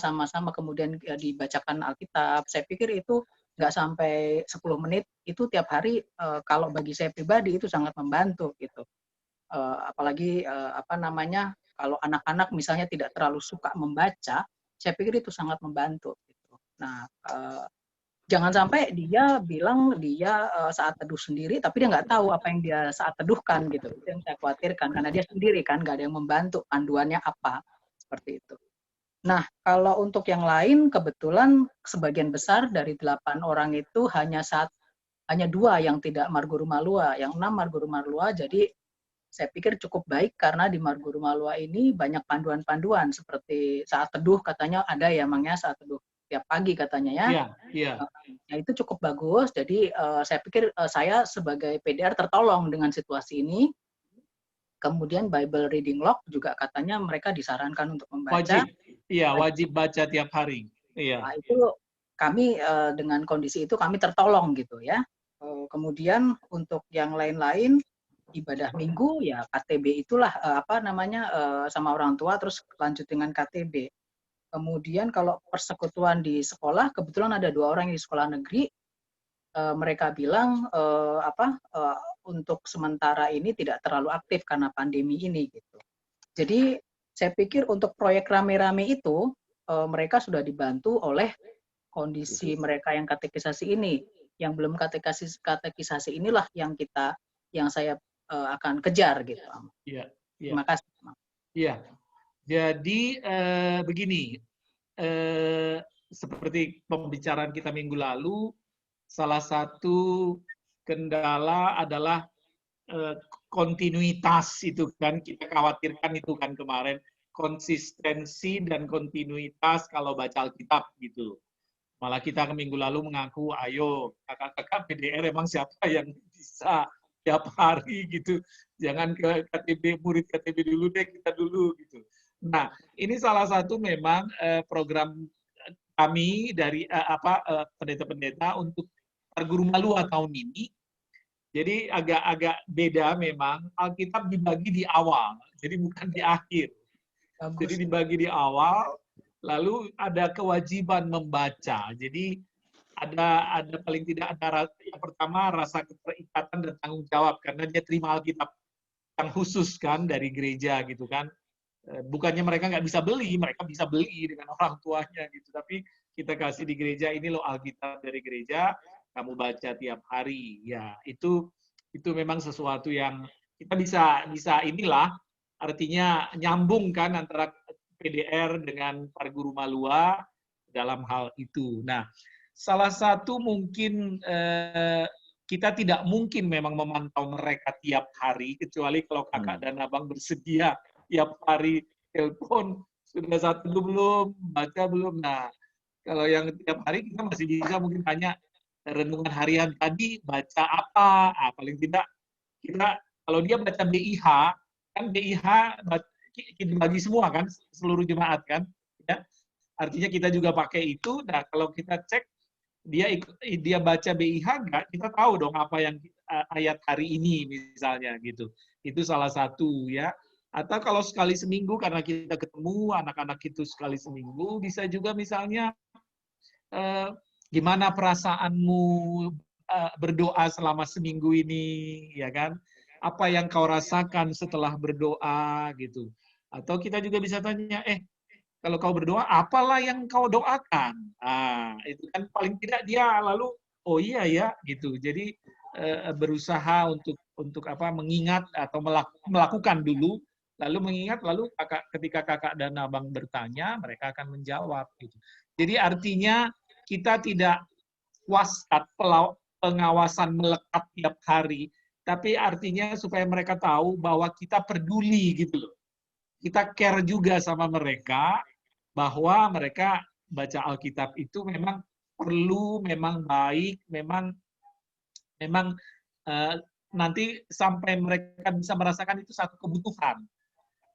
kemudian dibacakan Alkitab. Saya pikir itu nggak sampai 10 menit, itu tiap hari kalau bagi saya pribadi itu sangat membantu gitu. Apalagi apa namanya, kalau anak-anak misalnya tidak terlalu suka membaca, saya pikir itu sangat membantu gitu. Nah, jangan sampai dia bilang dia saat teduh sendiri tapi dia nggak tahu apa yang dia saat teduhkan gitu. Itu yang saya khawatirkan karena dia sendiri kan nggak ada yang membantu panduannya apa, seperti itu. Nah, kalau untuk yang lain, kebetulan sebagian besar dari 8 orang itu hanya 2 yang tidak Marguru Malua, yang 6 Marguru Malua, jadi saya pikir cukup baik karena di Marguru Malua ini banyak panduan-panduan, seperti saat teduh katanya ada ya, Mangnya, saat teduh tiap pagi katanya ya. Iya. Ya, itu cukup bagus, jadi saya pikir saya sebagai PDR tertolong dengan situasi ini. Kemudian Bible Reading Log juga katanya mereka disarankan untuk membaca. Wajib baca tiap hari. Iya. Nah, itu kami dengan kondisi itu kami tertolong gitu ya. Kemudian untuk yang lain-lain ibadah minggu ya KTB itulah apa namanya sama orang tua terus lanjut dengan KTB. Kemudian kalau persekutuan di sekolah, kebetulan ada 2 orang di sekolah negeri. Mereka bilang untuk sementara ini tidak terlalu aktif karena pandemi ini gitu. Jadi saya pikir untuk proyek rame-rame itu mereka sudah dibantu oleh kondisi mereka yang katekisasi ini. Yang belum katekisasi inilah yang saya akan kejar gitu. Iya. Terima kasih. Iya. Jadi begini, seperti pembicaraan kita minggu lalu, salah satu kendala adalah kontinuitas itu kan, kita khawatirkan itu kan kemarin, konsistensi dan kontinuitas kalau baca Alkitab gitu. Malah kita minggu lalu mengaku, ayo kakak-kakak PDR emang siapa yang bisa tiap hari gitu. Jangan ke KTB, murid KTB dulu deh, kita dulu gitu. Nah, ini salah satu memang program kami dari pendeta-pendeta untuk Guru Malua tahun ini. Jadi agak beda memang, Alkitab dibagi di awal, jadi bukan di akhir. Bagus. Jadi dibagi di awal, lalu ada kewajiban membaca. Jadi ada paling tidak ada yang pertama rasa keterikatan dan tanggung jawab karena dia terima Alkitab yang khusus kan dari gereja gitu kan. Bukannya mereka nggak bisa beli, mereka bisa beli dengan orang tuanya gitu. Tapi kita kasih di gereja, ini loh Alkitab dari gereja, kamu baca tiap hari. Ya, itu memang sesuatu yang kita bisa inilah, artinya nyambung kan antara PDR dengan Guru Malua dalam hal itu. Nah, salah satu mungkin kita tidak mungkin memang memantau mereka tiap hari, kecuali kalau kakak dan abang bersedia tiap hari telepon, sudah satu belum, baca belum. Nah, kalau yang tiap hari kita masih bisa mungkin tanya, renungan harian tadi baca apa? Paling tidak kita kalau dia baca BIH, kan BIH kita bagi semua kan, seluruh jemaat kan, ya. Artinya kita juga pakai itu. Nah, kalau kita cek dia baca BIH enggak, kita tahu dong apa yang ayat hari ini misalnya gitu. Itu salah satu ya. Atau kalau sekali seminggu karena kita ketemu anak-anak itu sekali seminggu, bisa juga misalnya gimana perasaanmu berdoa selama seminggu ini, ya kan? Apa yang kau rasakan setelah berdoa, gitu. Atau kita juga bisa tanya, kalau kau berdoa, apalah yang kau doakan? Itu kan paling tidak dia lalu, oh iya ya, gitu. Jadi berusaha untuk apa, mengingat atau melakukan dulu, lalu mengingat, lalu ketika kakak dan abang bertanya, mereka akan menjawab gitu. Jadi artinya kita tidak waskat, pengawasan melekat tiap hari, tapi artinya supaya mereka tahu bahwa kita peduli gitu loh. Kita care juga sama mereka, bahwa mereka baca Alkitab itu memang perlu, memang baik, memang nanti sampai mereka bisa merasakan itu satu kebutuhan.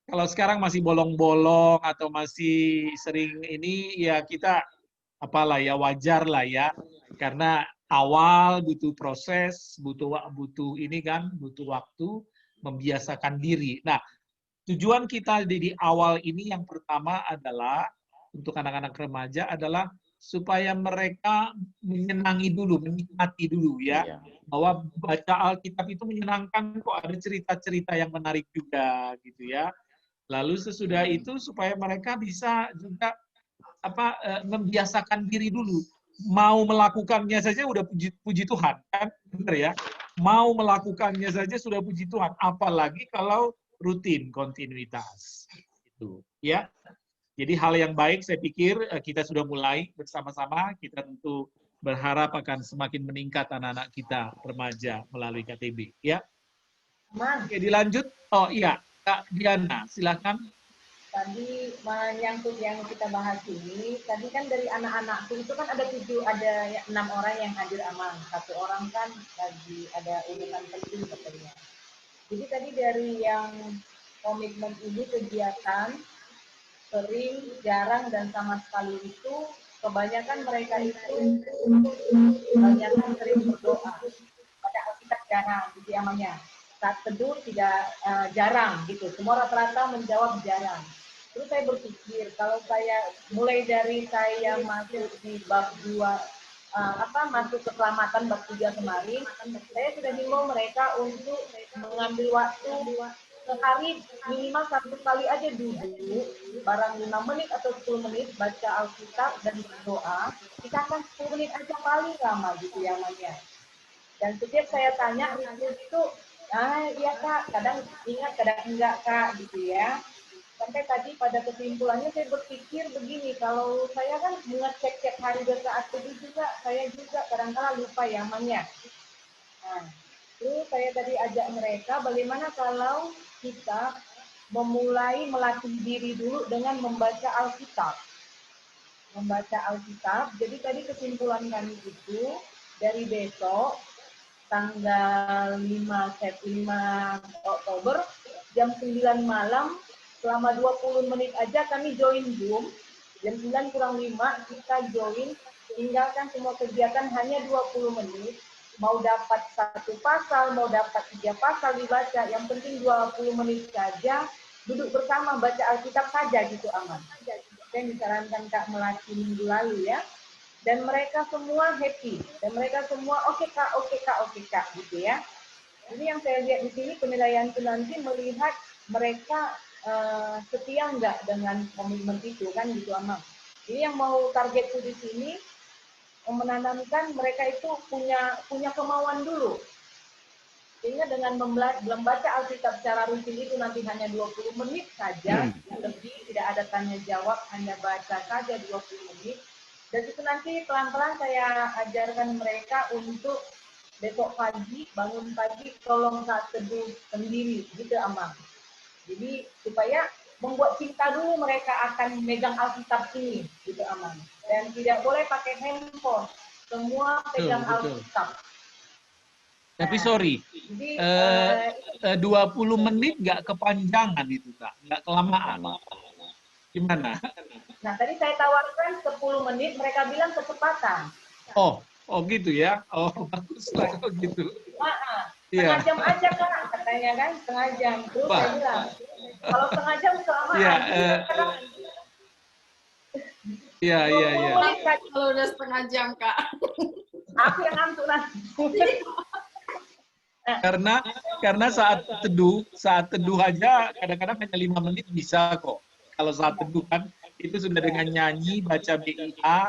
Kalau sekarang masih bolong-bolong atau masih sering ini, ya kita apalah ya, wajar lah ya, karena awal butuh proses, butuh ini kan, butuh waktu membiasakan diri. Nah, tujuan kita di awal ini yang pertama adalah untuk anak-anak remaja adalah supaya mereka menyenangi dulu, menikmati dulu ya. Iya. Bahwa baca Alkitab itu menyenangkan kok, ada cerita-cerita yang menarik juga gitu ya. Lalu sesudah itu supaya mereka bisa juga membiasakan diri dulu. Mau melakukannya saja udah puji Tuhan kan, benar ya. Mau melakukannya saja sudah puji Tuhan, apalagi kalau rutin, kontinuitas. Itu ya. Jadi hal yang baik saya pikir kita sudah mulai bersama-sama, kita tentu berharap akan semakin meningkat anak-anak kita remaja melalui KTB ya. Oke, dilanjut. Oh iya, Kak Diana, silakan. Tadi menyangkut yang kita bahas ini, tadi kan dari anak-anakku itu kan ada 6 orang yang hadir aman. 1 orang kan lagi ada urusan penting katanya. Jadi tadi dari yang komitmen ini kegiatan, sering, jarang, dan sama sekali itu, kebanyakan mereka itu kebanyakan sering berdoa. Pada Alkitab jarang, gitu namanya. Saat teduh tidak jarang, gitu. Semua rata-rata menjawab jarang. Terus saya berpikir, kalau saya mulai dari saya masuk di bab 2, masuk keselamatan bab 3 kemarin, saya sudah himbau mereka untuk mengambil waktu sehari minimal 1 kali aja duduk, barang 5 menit atau 10 menit baca Alkitab dan berdoa, kita akan 10 menit aja paling lama gitu ya namanya. Dan setiap saya tanya itu, iya Kak, kadang ingat, kadang enggak Kak, gitu ya. Sampai tadi pada kesimpulannya saya berpikir begini, kalau saya kan mengecek tiap hari saat itu juga, saya juga kadang-kadang lupa ya namanya. Nah, terus saya tadi ajak mereka, bagaimana kalau kita memulai melatih diri dulu dengan membaca Alkitab. Membaca Alkitab, jadi tadi kesimpulan kami itu, dari besok, tanggal 5 Oktober, jam 9 malam, selama 20 menit aja kami join Zoom, jam 9:05 kita join, tinggalkan semua kegiatan hanya 20 menit, mau dapat 1 pasal, mau dapat 3 pasal dibaca, yang penting 20 menit saja, duduk bersama baca Alkitab saja gitu aman. Saya disarankan Kak melatih minggu lalu ya, dan mereka semua happy, dan mereka semua oke Kak, gitu ya. Ini yang saya lihat di sini penilaian itu nanti melihat mereka setia enggak dengan komitmen itu kan gitu aman. Ini yang mau targetku di sini, menanamkan mereka itu punya kemauan dulu. Sehingga dengan membaca Alkitab secara rutin itu nanti hanya 20 menit saja, lebih tidak ada tanya jawab, hanya baca saja 20 menit. Dan itu nanti pelan-pelan saya ajarkan mereka untuk besok pagi, bangun pagi, tolong saat teduh sendiri, gitu Amang. Jadi supaya membuat cinta dulu mereka akan megang Alkitab ini, gitu Amang. Dan tidak boleh pakai handphone, semua pegang Alkitab. Tapi sorry, jadi, 20 menit nggak kepanjangan itu Kak, nggak kelamaan. Gimana? Nah tadi saya tawarkan 10 menit, mereka bilang kecepatan. Oh gitu ya. Oh bagus lah kalau gitu. Setengah jam aja Kak, katanya kan, setengah jam. Terus saya bilang, kalau setengah jam kelamaan. Iya. Kalau udah setengah jam Kak. Aku yang ngantuk nanti. Karena saat teduh aja kadang-kadang hanya 5 menit bisa kok. Kalau saat teduh kan itu sudah dengan nyanyi, baca BIA,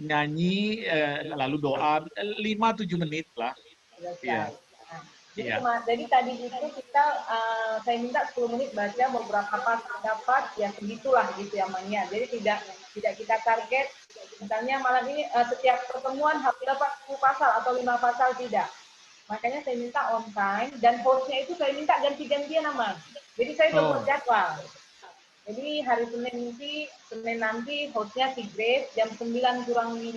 nyanyi, lalu doa 5-7 menit lah. Iya. Nah, jadi, Iya. jadi tadi itu kita, saya minta 10 menit baca beberapa pasal dapat, ya segitulah gitu ya Mania. Jadi tidak kita target, misalnya malam ini setiap pertemuan harus dapat 10 pasal atau 5 pasal, tidak. Makanya saya minta on time, dan hostnya itu saya minta ganti-gantian Amang. Jadi saya udah buat jadwal. Jadi hari Senin nanti hostnya si Grace, jam 9 kurang 5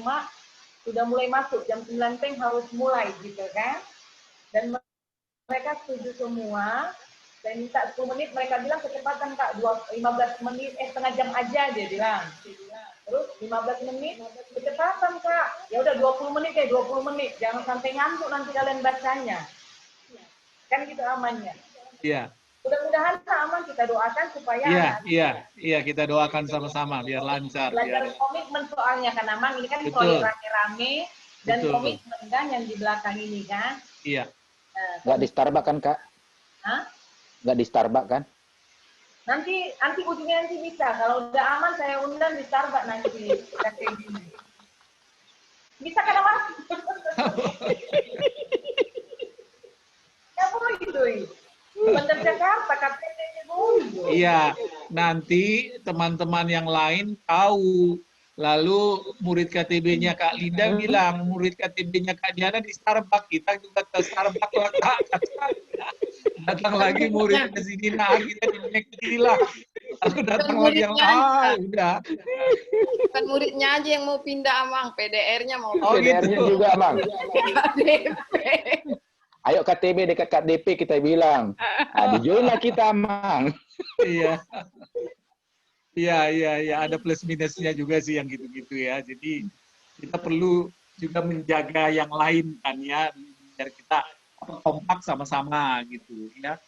sudah mulai masuk, jam 9 teng harus mulai gitu kan. Dan mereka setuju semua. Saya minta 10 menit, mereka bilang kecepatan Kak, 15 menit, setengah jam aja dia bilang. Terus 15 menit, kecepatan Kak. Ya udah 20 menit ya, 20 menit. Jangan sampai ngantuk nanti kalian bacanya. Kan gitu amannya. Iya. Mudah-mudahan aman, kita doakan supaya Iya, kita doakan sama-sama biar lancar. Belajar komitmen soalnya kan Amang, ini kan Betul. proyek rame-rame dan Betul. komitmen kan yang di belakang ini kan. Iya. Nggak di Starbucks kan, Kak? Hah? Nggak di Starbucks kan? Nanti ujungnya nanti bisa. Kalau udah aman saya undang di Starbucks nanti. Bisa kan Amang? Ya boleh gitu. Bandar Jakarta, KTP-nya boleh. Iya, nanti teman-teman yang lain tahu. Lalu murid KTB-nya Kak Linda bilang, murid KTB-nya Kak Diana di Starbucks, kita juga ke Starbucks lah Kak. Datang lagi murid ke sini, nah kita di lah. Aku datang lagi yang udah. Bukan muridnya aja yang mau pindah Amang, PDR-nya mau Oh, pindah. PDR-nya juga, Bang. KDP. Ayo KTB dekat KDP kita bilang. Dijoin lah kita, Mang. Iya. Iya, ada plus minusnya juga sih yang gitu-gitu ya. Jadi kita perlu juga menjaga yang lain kan ya, biar kita kompak sama-sama gitu ya.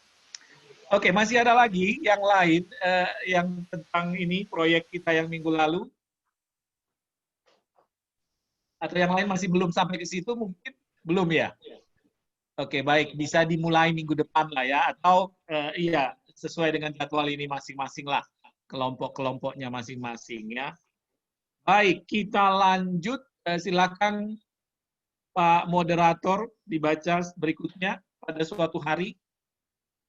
Oke, masih ada lagi yang lain yang tentang ini proyek kita yang minggu lalu? Atau yang lain masih belum sampai ke situ mungkin? Belum ya? Oke, baik, bisa dimulai minggu depan lah ya, atau iya sesuai dengan jadwal ini masing-masing lah, kelompok-kelompoknya masing-masing ya. Baik, kita lanjut. Silakan Pak Moderator dibaca berikutnya. Pada suatu hari.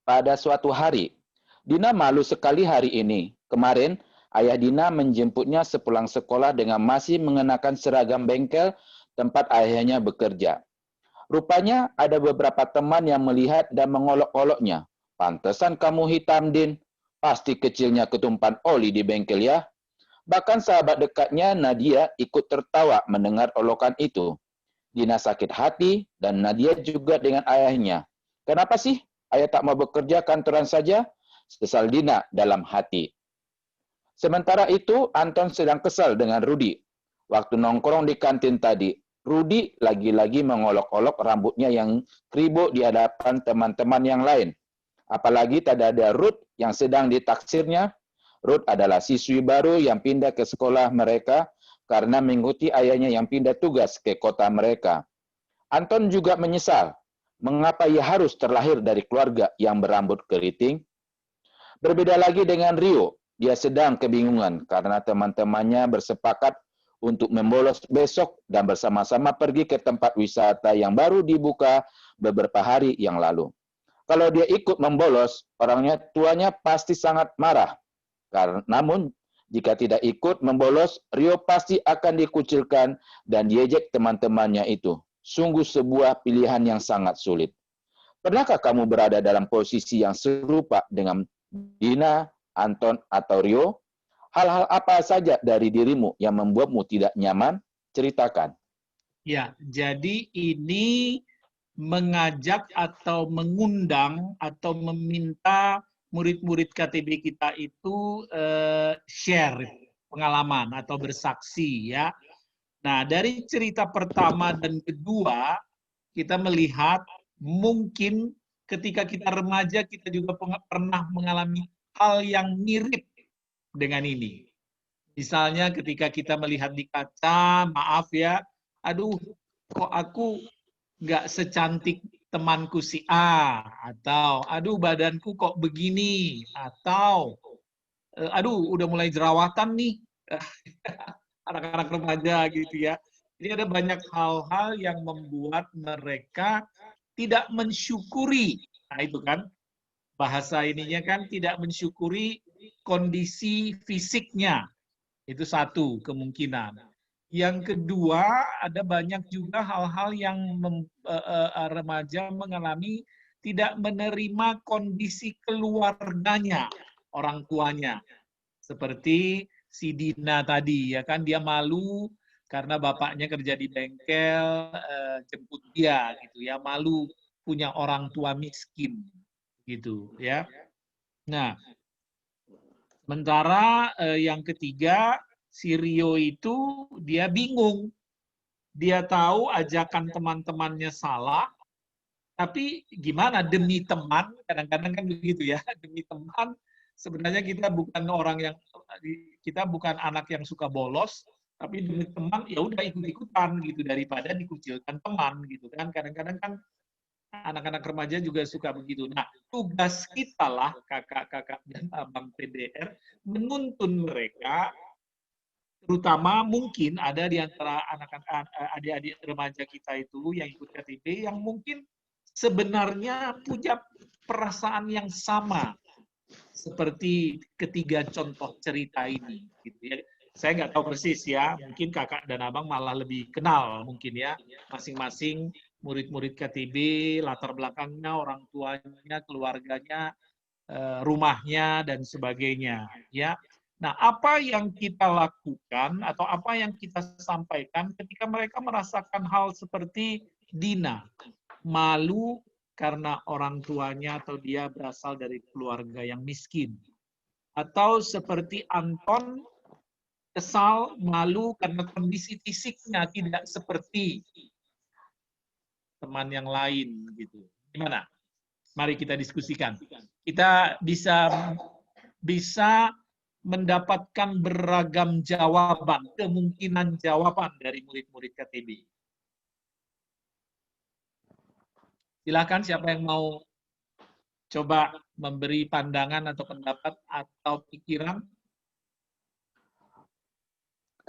Pada suatu hari, Dina malu sekali hari ini. Kemarin, ayah Dina menjemputnya sepulang sekolah dengan masih mengenakan seragam bengkel tempat ayahnya bekerja. Rupanya ada beberapa teman yang melihat dan mengolok-oloknya. Pantesan kamu hitam, Din. Pasti kecilnya ketumpahan oli di bengkel ya. Bahkan sahabat dekatnya Nadia ikut tertawa mendengar olokan itu. Dina sakit hati dan Nadia juga dengan ayahnya. Kenapa sih ayah tak mau bekerja kantoran saja? Sesal Dina dalam hati. Sementara itu Anton sedang kesal dengan Rudi. Waktu nongkrong di kantin tadi, Rudi lagi-lagi mengolok-olok rambutnya yang kribo di hadapan teman-teman yang lain. Apalagi tak ada Ruth yang sedang ditaksirnya. Ruth adalah siswi baru yang pindah ke sekolah mereka karena mengikuti ayahnya yang pindah tugas ke kota mereka. Anton juga menyesal mengapa ia harus terlahir dari keluarga yang berambut keriting. Berbeda lagi dengan Rio, dia sedang kebingungan karena teman-temannya bersepakat untuk membolos besok dan bersama-sama pergi ke tempat wisata yang baru dibuka beberapa hari yang lalu. Kalau dia ikut membolos, orangnya tuanya pasti sangat marah. Namun, jika tidak ikut membolos, Rio pasti akan dikucilkan dan diejek teman-temannya itu. Sungguh sebuah pilihan yang sangat sulit. Pernahkah kamu berada dalam posisi yang serupa dengan Dina, Anton, atau Rio? Hal-hal apa saja dari dirimu yang membuatmu tidak nyaman? Ceritakan. Ya, jadi ini mengajak atau mengundang atau meminta murid-murid KTB kita itu share pengalaman atau bersaksi ya. Nah, dari cerita pertama dan kedua, kita melihat mungkin ketika kita remaja kita juga pernah mengalami hal yang mirip dengan ini. Misalnya ketika kita melihat di kaca, maaf ya, aduh kok aku nggak secantik temanku si A, atau aduh badanku kok begini, atau aduh udah mulai jerawatan nih, anak-anak remaja gitu ya. Jadi ada banyak hal-hal yang membuat mereka tidak mensyukuri. Nah itu kan, bahasa ininya kan tidak mensyukuri kondisi fisiknya. Itu satu kemungkinan. Yang kedua, ada banyak juga hal-hal yang remaja mengalami tidak menerima kondisi keluarganya, orang tuanya. Seperti si Dina tadi, ya kan, dia malu karena bapaknya kerja di bengkel, jemput dia gitu ya, malu punya orang tua miskin gitu ya. Nah, sementara yang ketiga, si Rio itu dia bingung. Dia tahu ajakan teman-temannya salah, tapi gimana demi teman, kadang-kadang kan begitu ya, demi teman, sebenarnya kita bukan anak yang suka bolos, tapi demi teman ya udah ikut-ikutan gitu daripada dikucilkan teman gitu kan. Kadang-kadang kan anak-anak remaja juga suka begitu. Nah, tugas kita lah kakak-kakak dan abang PDR menuntun mereka, terutama mungkin ada di antara anak-anak adik-adik remaja kita itu yang ikut KTB yang mungkin sebenarnya punya perasaan yang sama seperti ketiga contoh cerita ini gitu ya. Saya nggak tahu persis ya, mungkin kakak dan abang malah lebih kenal mungkin ya masing-masing murid-murid KTB, latar belakangnya, orang tuanya, keluarganya, rumahnya dan sebagainya ya. Nah, apa yang kita lakukan atau apa yang kita sampaikan ketika mereka merasakan hal seperti Dina, malu karena orang tuanya atau dia berasal dari keluarga yang miskin. Atau seperti Anton, kesal, malu karena kondisi fisiknya tidak seperti teman yang lain gitu. Gimana? Mari kita diskusikan. Kita bisa mendapatkan beragam jawaban, kemungkinan jawaban dari murid-murid KTB. Silakan siapa yang mau coba memberi pandangan atau pendapat atau pikiran.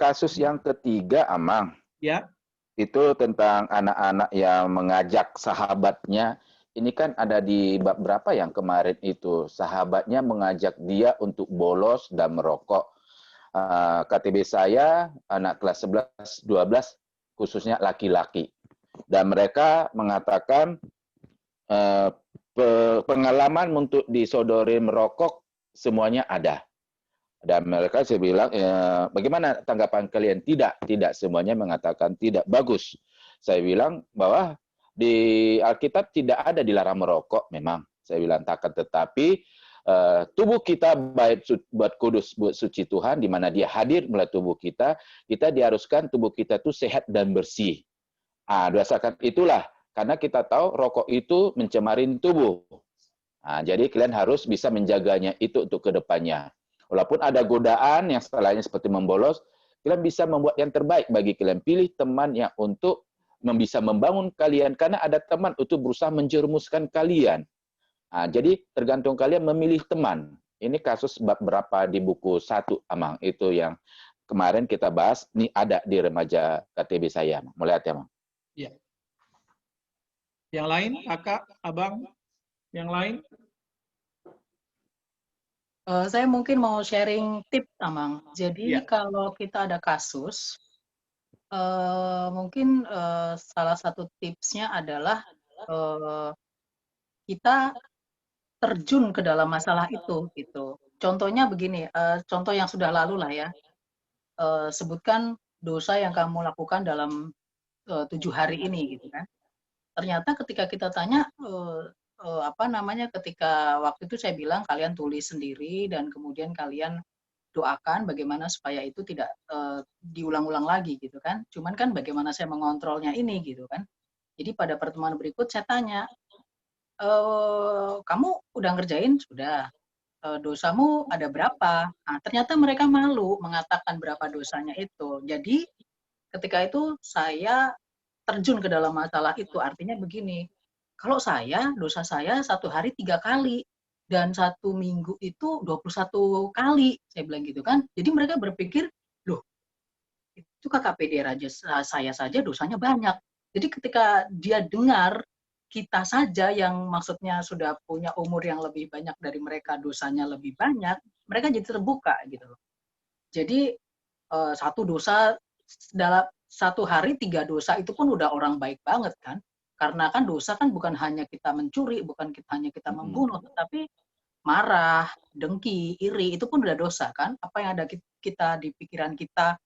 Kasus yang ketiga, Amang. Ya. Itu tentang anak-anak yang mengajak sahabatnya. Ini kan ada di bab berapa yang kemarin itu. Sahabatnya mengajak dia untuk bolos dan merokok. KTB saya, anak kelas 11, 12, khususnya laki-laki. Dan mereka mengatakan pengalaman untuk disodori merokok semuanya ada. Dan mereka saya bilang, bagaimana tanggapan kalian? Tidak semuanya mengatakan tidak bagus. Saya bilang bahwa di Alkitab tidak ada dilarang merokok, memang. Saya bilang takkan, tetapi tubuh kita baik buat kudus, buat suci Tuhan, di mana Dia hadir melalui tubuh kita diharuskan tubuh kita itu sehat dan bersih. Berdasarkan itulah, karena kita tahu rokok itu mencemarin tubuh. Jadi kalian harus bisa menjaganya itu untuk kedepannya. Walaupun ada godaan yang setelahnya seperti membolos, kalian bisa membuat yang terbaik bagi kalian. Pilih teman yang untuk bisa membangun kalian, karena ada teman untuk berusaha menjerumuskan kalian. Jadi tergantung kalian memilih teman. Ini kasus berapa di buku 1, Amang. Itu yang kemarin kita bahas, ini ada di remaja KTB saya. Mau lihat ya, Amang? Iya. Yang lain, kakak, abang? Yang lain? Saya mungkin mau sharing tip, Amang. Jadi kalau kita ada kasus, mungkin salah satu tipsnya adalah kita terjun ke dalam masalah itu, gitu. Contohnya begini, contoh yang sudah lalu lah ya. Sebutkan dosa yang kamu lakukan dalam 7 hari ini, gitu kan. Ternyata ketika kita tanya, ketika waktu itu saya bilang kalian tulis sendiri dan kemudian kalian doakan bagaimana supaya itu tidak diulang-ulang lagi gitu kan. Cuman kan bagaimana saya mengontrolnya ini gitu kan. Jadi pada pertemuan berikut saya tanya, kamu udah ngerjain? Sudah. Dosamu ada berapa? Ternyata mereka malu mengatakan berapa dosanya itu. Jadi ketika itu saya terjun ke dalam masalah itu, artinya begini, kalau dosa saya 1 hari 3 kali, dan 1 minggu itu 21 kali, saya bilang gitu kan. Jadi mereka berpikir, loh, itu kakak PDR aja, saya saja dosanya banyak. Jadi ketika dia dengar kita saja yang maksudnya sudah punya umur yang lebih banyak dari mereka, dosanya lebih banyak, mereka jadi terbuka gitu loh. Jadi satu dosa dalam satu hari 3 dosa itu pun udah orang baik banget kan. Karena kan dosa kan bukan hanya kita mencuri, bukan hanya kita membunuh, tetapi marah, dengki, iri, itu pun udah dosa kan. Apa yang ada kita di pikiran kita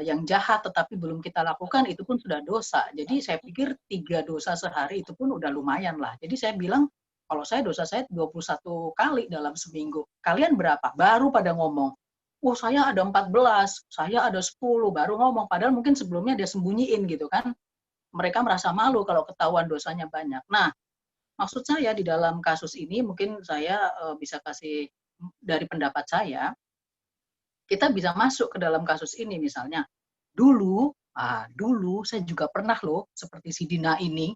yang jahat tetapi belum kita lakukan, itu pun sudah dosa. Jadi saya pikir 3 dosa sehari itu pun udah lumayan lah. Jadi saya bilang, kalau saya dosa saya 21 kali dalam seminggu. Kalian berapa? Baru pada ngomong, oh saya ada 14, saya ada 10, baru ngomong. Padahal mungkin sebelumnya dia sembunyiin gitu kan. Mereka merasa malu kalau ketahuan dosanya banyak. Nah, maksud saya di dalam kasus ini mungkin saya bisa kasih dari pendapat saya, kita bisa masuk ke dalam kasus ini misalnya. Dulu saya juga pernah loh seperti si Dina ini.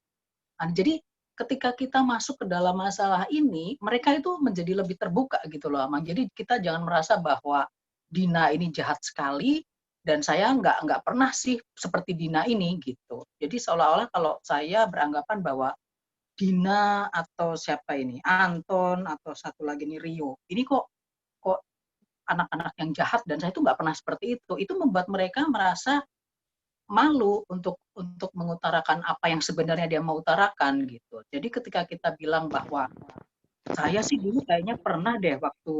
Jadi ketika kita masuk ke dalam masalah ini, mereka itu menjadi lebih terbuka gitu loh, Amang. Jadi kita jangan merasa bahwa Dina ini jahat sekali dan saya nggak pernah sih seperti Dina ini gitu. Jadi seolah-olah kalau saya beranggapan bahwa Dina atau siapa ini, Anton atau satu lagi nih Rio, ini kok anak-anak yang jahat dan saya itu nggak pernah seperti itu. Itu membuat mereka merasa malu untuk mengutarakan apa yang sebenarnya dia mau utarakan gitu. Jadi ketika kita bilang bahwa saya sih dulu kayaknya pernah deh waktu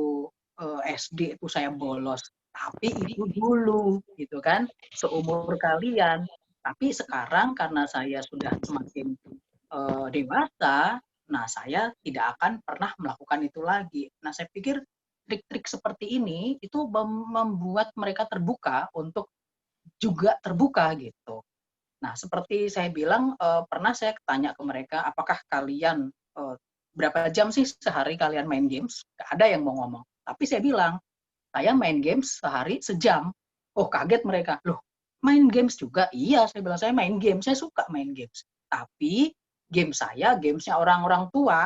SD itu saya bolos, tapi itu dulu gitu kan, seumur kalian. Tapi sekarang karena saya sudah semakin dewasa, nah saya tidak akan pernah melakukan itu lagi. Nah saya pikir trik-trik seperti ini itu membuat mereka terbuka untuk juga terbuka gitu. Nah, seperti saya bilang, pernah saya tanya ke mereka, apakah kalian berapa jam sih sehari kalian main games? Gak ada yang mau ngomong. Tapi saya bilang, saya main games sehari sejam. Oh, kaget mereka. Loh, main games juga? Iya, saya bilang, saya main game. Saya suka main games. Tapi game saya, gamesnya orang-orang tua.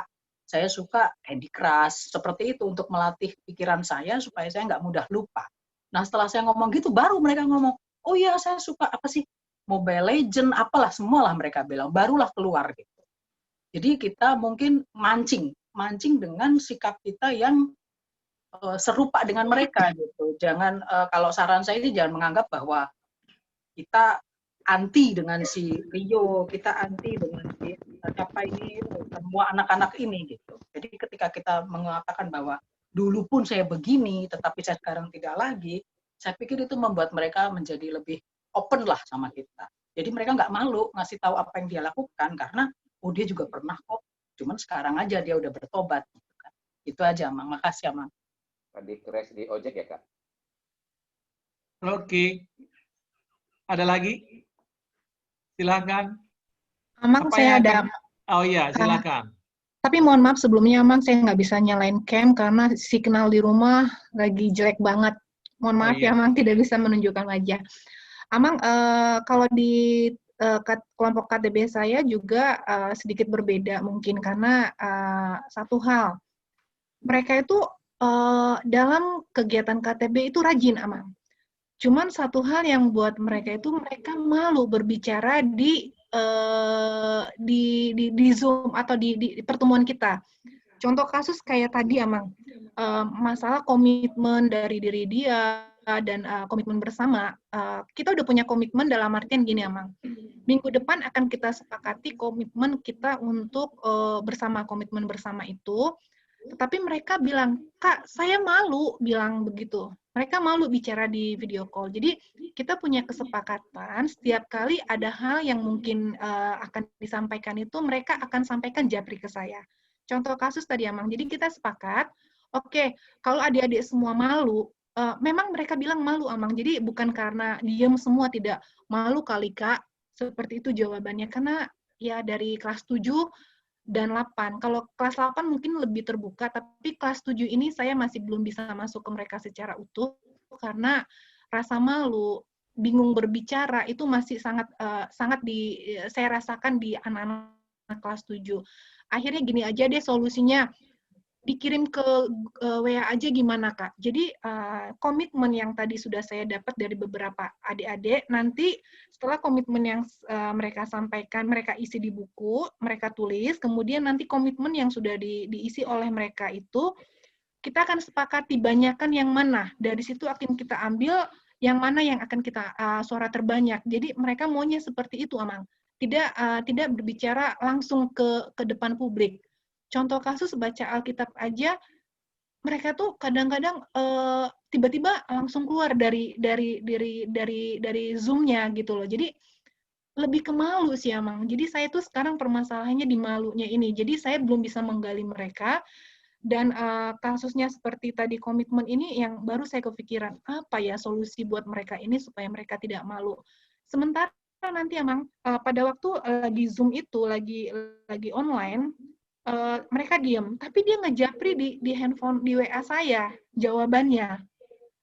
Saya suka Candy Crush, seperti itu untuk melatih pikiran saya supaya saya nggak mudah lupa. Nah, setelah saya ngomong gitu, baru mereka ngomong, oh iya saya suka apa sih, Mobile Legend, apalah, semualah mereka bilang, barulah keluar gitu. Jadi kita mungkin mancing dengan sikap kita yang serupa dengan mereka gitu. Jangan, kalau saran saya ini jangan menganggap bahwa kita anti dengan si Rio, kita anti dengan si siapa ini, semua anak-anak ini gitu. Jadi ketika kita mengatakan bahwa dulu pun saya begini, tetapi saya sekarang tidak lagi, saya pikir itu membuat mereka menjadi lebih open lah sama kita. Jadi mereka nggak malu ngasih tahu apa yang dia lakukan, karena oh dia juga pernah kok, cuman sekarang aja dia udah bertobat. Gitu kan. Itu aja, Mang. Makasih, Mang. Tadi crash di ojek ya, Kak? Oke. Ada lagi? Silakan. Amang, Apa saya yang ada. akan- Oh iya, silakan. Tapi mohon maaf sebelumnya, Amang, saya nggak bisa nyalain cam karena signal di rumah lagi jelek banget. Mohon Oh maaf iya. ya, Amang, tidak bisa menunjukkan wajah. Amang, kalau di kelompok KTB saya juga sedikit berbeda mungkin karena satu hal, mereka itu dalam kegiatan KTB itu rajin, Amang. Cuman satu hal yang buat mereka itu mereka malu berbicara di Zoom atau di pertemuan kita. Contoh kasus kayak tadi, Amang, masalah komitmen dari diri dia dan komitmen bersama. Kita udah punya komitmen dalam artian gini, Amang. Minggu depan akan kita sepakati komitmen kita untuk bersama, komitmen bersama itu. Tetapi mereka bilang, Kak, saya malu bilang begitu. Mereka malu bicara di video call. Jadi kita punya kesepakatan setiap kali ada hal yang mungkin akan disampaikan itu, mereka akan sampaikan japri ke saya. Contoh kasus tadi, Amang. Jadi kita sepakat, oke, kalau adik-adik semua malu, memang mereka bilang malu, Amang. Jadi bukan karena diam semua, tidak malu kali, Kak. Seperti itu jawabannya. Karena ya dari kelas 7 dan 8. Kalau kelas 8 mungkin lebih terbuka, tapi kelas 7 ini saya masih belum bisa masuk ke mereka secara utuh, karena rasa malu, bingung berbicara, itu masih sangat saya rasakan di anak-anak kelas 7. Akhirnya gini aja deh solusinya, dikirim ke WA aja gimana Kak? Jadi komitmen yang tadi sudah saya dapat dari beberapa adik-adik, nanti setelah komitmen yang mereka sampaikan, mereka isi di buku, mereka tulis, kemudian nanti komitmen yang sudah diisi oleh mereka itu, kita akan sepakati banyakkan yang mana. Dari situ akan kita ambil yang mana yang akan kita suara terbanyak. Jadi mereka maunya seperti itu, Amang. Tidak berbicara langsung ke depan publik. Contoh kasus baca Alkitab aja, mereka tuh kadang-kadang tiba-tiba langsung keluar dari Zoom-nya gitu loh. Jadi lebih ke malu sih Amang. Jadi saya tuh sekarang permasalahannya di malunya ini. Jadi saya belum bisa menggali mereka. Dan kasusnya seperti tadi komitmen ini yang baru saya kepikiran, apa ya solusi buat mereka ini supaya mereka tidak malu. Sementara nanti Amang, pada waktu lagi Zoom itu, lagi online, mereka diem, tapi dia ngejapri di handphone, di WA saya, jawabannya.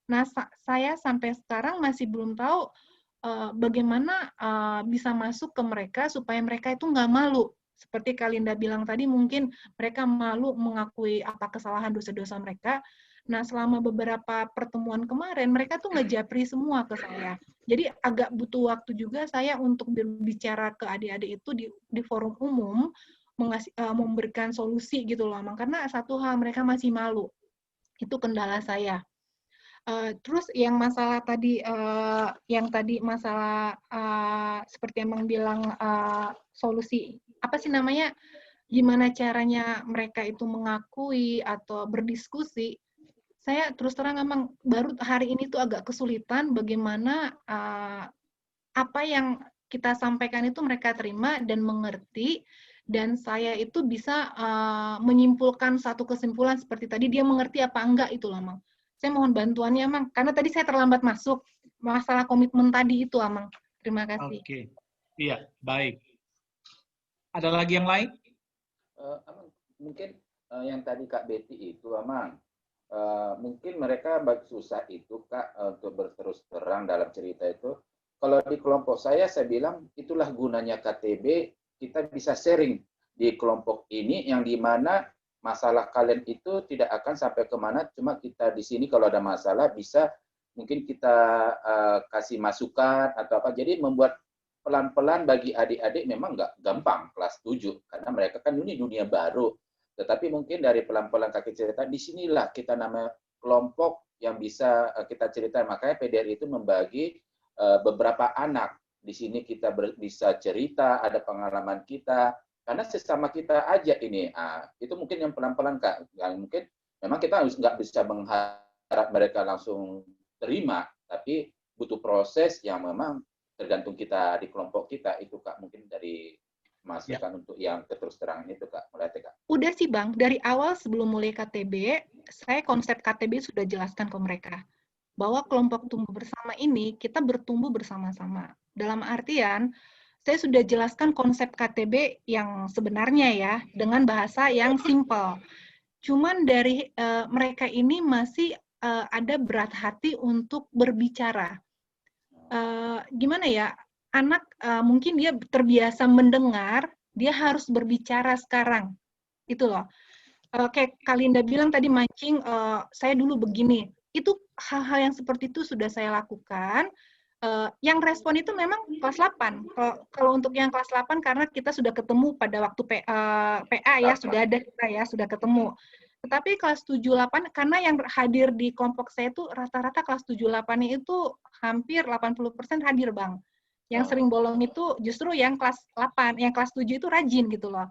Nah, saya sampai sekarang masih belum tahu bagaimana bisa masuk ke mereka supaya mereka itu nggak malu. Seperti Kalinda bilang tadi, mungkin mereka malu mengakui apa kesalahan dosa-dosa mereka. Nah, selama beberapa pertemuan kemarin, mereka tuh ngejapri semua ke saya. Jadi agak butuh waktu juga saya untuk berbicara ke adik-adik itu di forum umum, memberikan solusi gitu loh, karena satu hal mereka masih malu. Itu kendala saya. Terus yang masalah tadi, masalah seperti Emang bilang solusi apa sih namanya? Gimana caranya mereka itu mengakui atau berdiskusi? Saya terus terang Emang baru hari ini tuh agak kesulitan bagaimana apa yang kita sampaikan itu mereka terima dan mengerti. Dan saya itu bisa menyimpulkan satu kesimpulan seperti tadi, dia mengerti apa enggak itu loh, Mang. Saya mohon bantuannya, Mang. Karena tadi saya terlambat masuk. Masalah komitmen tadi itu, Mang. Terima kasih. Oke. Iya, baik. Ada lagi yang lain? Amang, mungkin yang tadi Kak Betty itu, Amang, mungkin mereka susah itu, Kak, untuk berterus terang dalam cerita itu. Kalau di kelompok saya bilang, itulah gunanya KTB, kita bisa sharing di kelompok ini yang dimana masalah kalian itu tidak akan sampai kemana, cuma kita di sini kalau ada masalah bisa mungkin kita kasih masukan atau apa. Jadi membuat pelan-pelan bagi adik-adik memang nggak gampang kelas 7 karena mereka kan ini dunia baru. Tetapi mungkin dari pelan-pelan kaki cerita, disinilah kita nama kelompok yang bisa kita cerita. Makanya PDRI itu membagi beberapa anak. Di sini kita bisa cerita, ada pengalaman kita, karena sesama kita aja ini. Itu mungkin yang pelan-pelan, Kak. Mungkin memang kita nggak bisa mengharap mereka langsung terima, tapi butuh proses yang memang tergantung kita di kelompok kita. Itu, Kak, mungkin dari masukan untuk yang terus terangan itu, Kak. Mulai, Kak. Udah sih, Bang. Dari awal sebelum mulai KTB, saya konsep KTB sudah jelaskan ke mereka. Bahwa kelompok tumbuh bersama ini, kita bertumbuh bersama-sama. Dalam artian, saya sudah jelaskan konsep KTB yang sebenarnya ya, dengan bahasa yang simple. Cuman dari mereka ini masih ada berat hati untuk berbicara. Gimana ya, anak mungkin dia terbiasa mendengar, dia harus berbicara sekarang. Itu loh. Kayak Kalinda bilang tadi mancing, saya dulu begini. Itu hal-hal yang seperti itu sudah saya lakukan. Yang respon itu memang kelas 8. Kalau untuk yang kelas 8 karena kita sudah ketemu pada waktu PA ya, sudah ada kita ya, sudah ketemu. Tetapi kelas 7-8 karena yang hadir di kelompok saya itu rata-rata kelas 7-8 itu hampir 80% hadir, Bang. Yang sering bolong itu justru yang kelas 8, yang kelas 7 itu rajin gitu loh.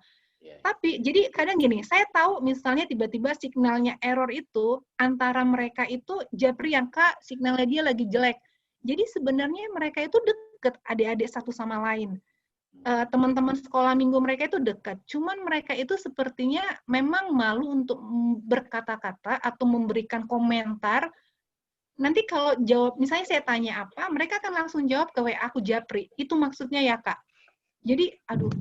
Tapi jadi kadang gini, saya tahu misalnya tiba-tiba signalnya error itu antara mereka itu japri yang Kak, signalnya dia lagi jelek. Jadi sebenarnya mereka itu dekat adik-adik satu sama lain. Teman-teman sekolah minggu mereka itu dekat. Cuman mereka itu sepertinya memang malu untuk berkata-kata atau memberikan komentar. Nanti kalau jawab, misalnya saya tanya apa, mereka akan langsung jawab ke WA aku japri. Itu maksudnya ya Kak. Jadi, aduh,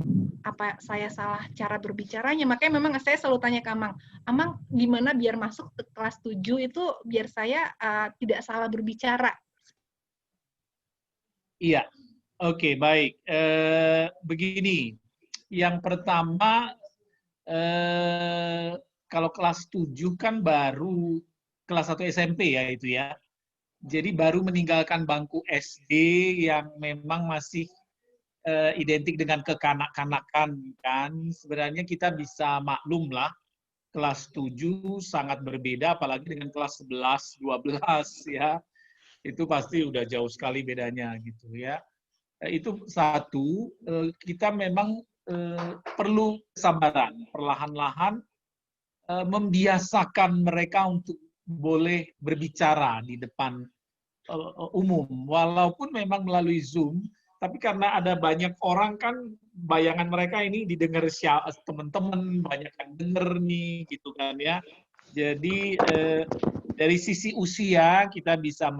apa saya salah cara berbicaranya? Makanya memang saya selalu tanya ke Amang, Amang gimana biar masuk ke kelas 7 itu biar saya tidak salah berbicara? Iya, oke, baik. Begini, yang pertama, kalau kelas 7 kan baru kelas 1 SMP ya itu ya. Jadi baru meninggalkan bangku SD yang memang masih identik dengan kekanak-kanakan kan. Sebenarnya kita bisa maklum lah, kelas 7 sangat berbeda apalagi dengan kelas 11, 12 ya. Itu pasti udah jauh sekali bedanya gitu ya. Itu satu, kita memang perlu kesabaran, perlahan-lahan membiasakan mereka untuk boleh berbicara di depan umum, walaupun memang melalui Zoom, tapi karena ada banyak orang kan bayangan mereka ini didengar teman-teman, banyak yang denger nih gitu kan ya. Jadi dari sisi usia kita bisa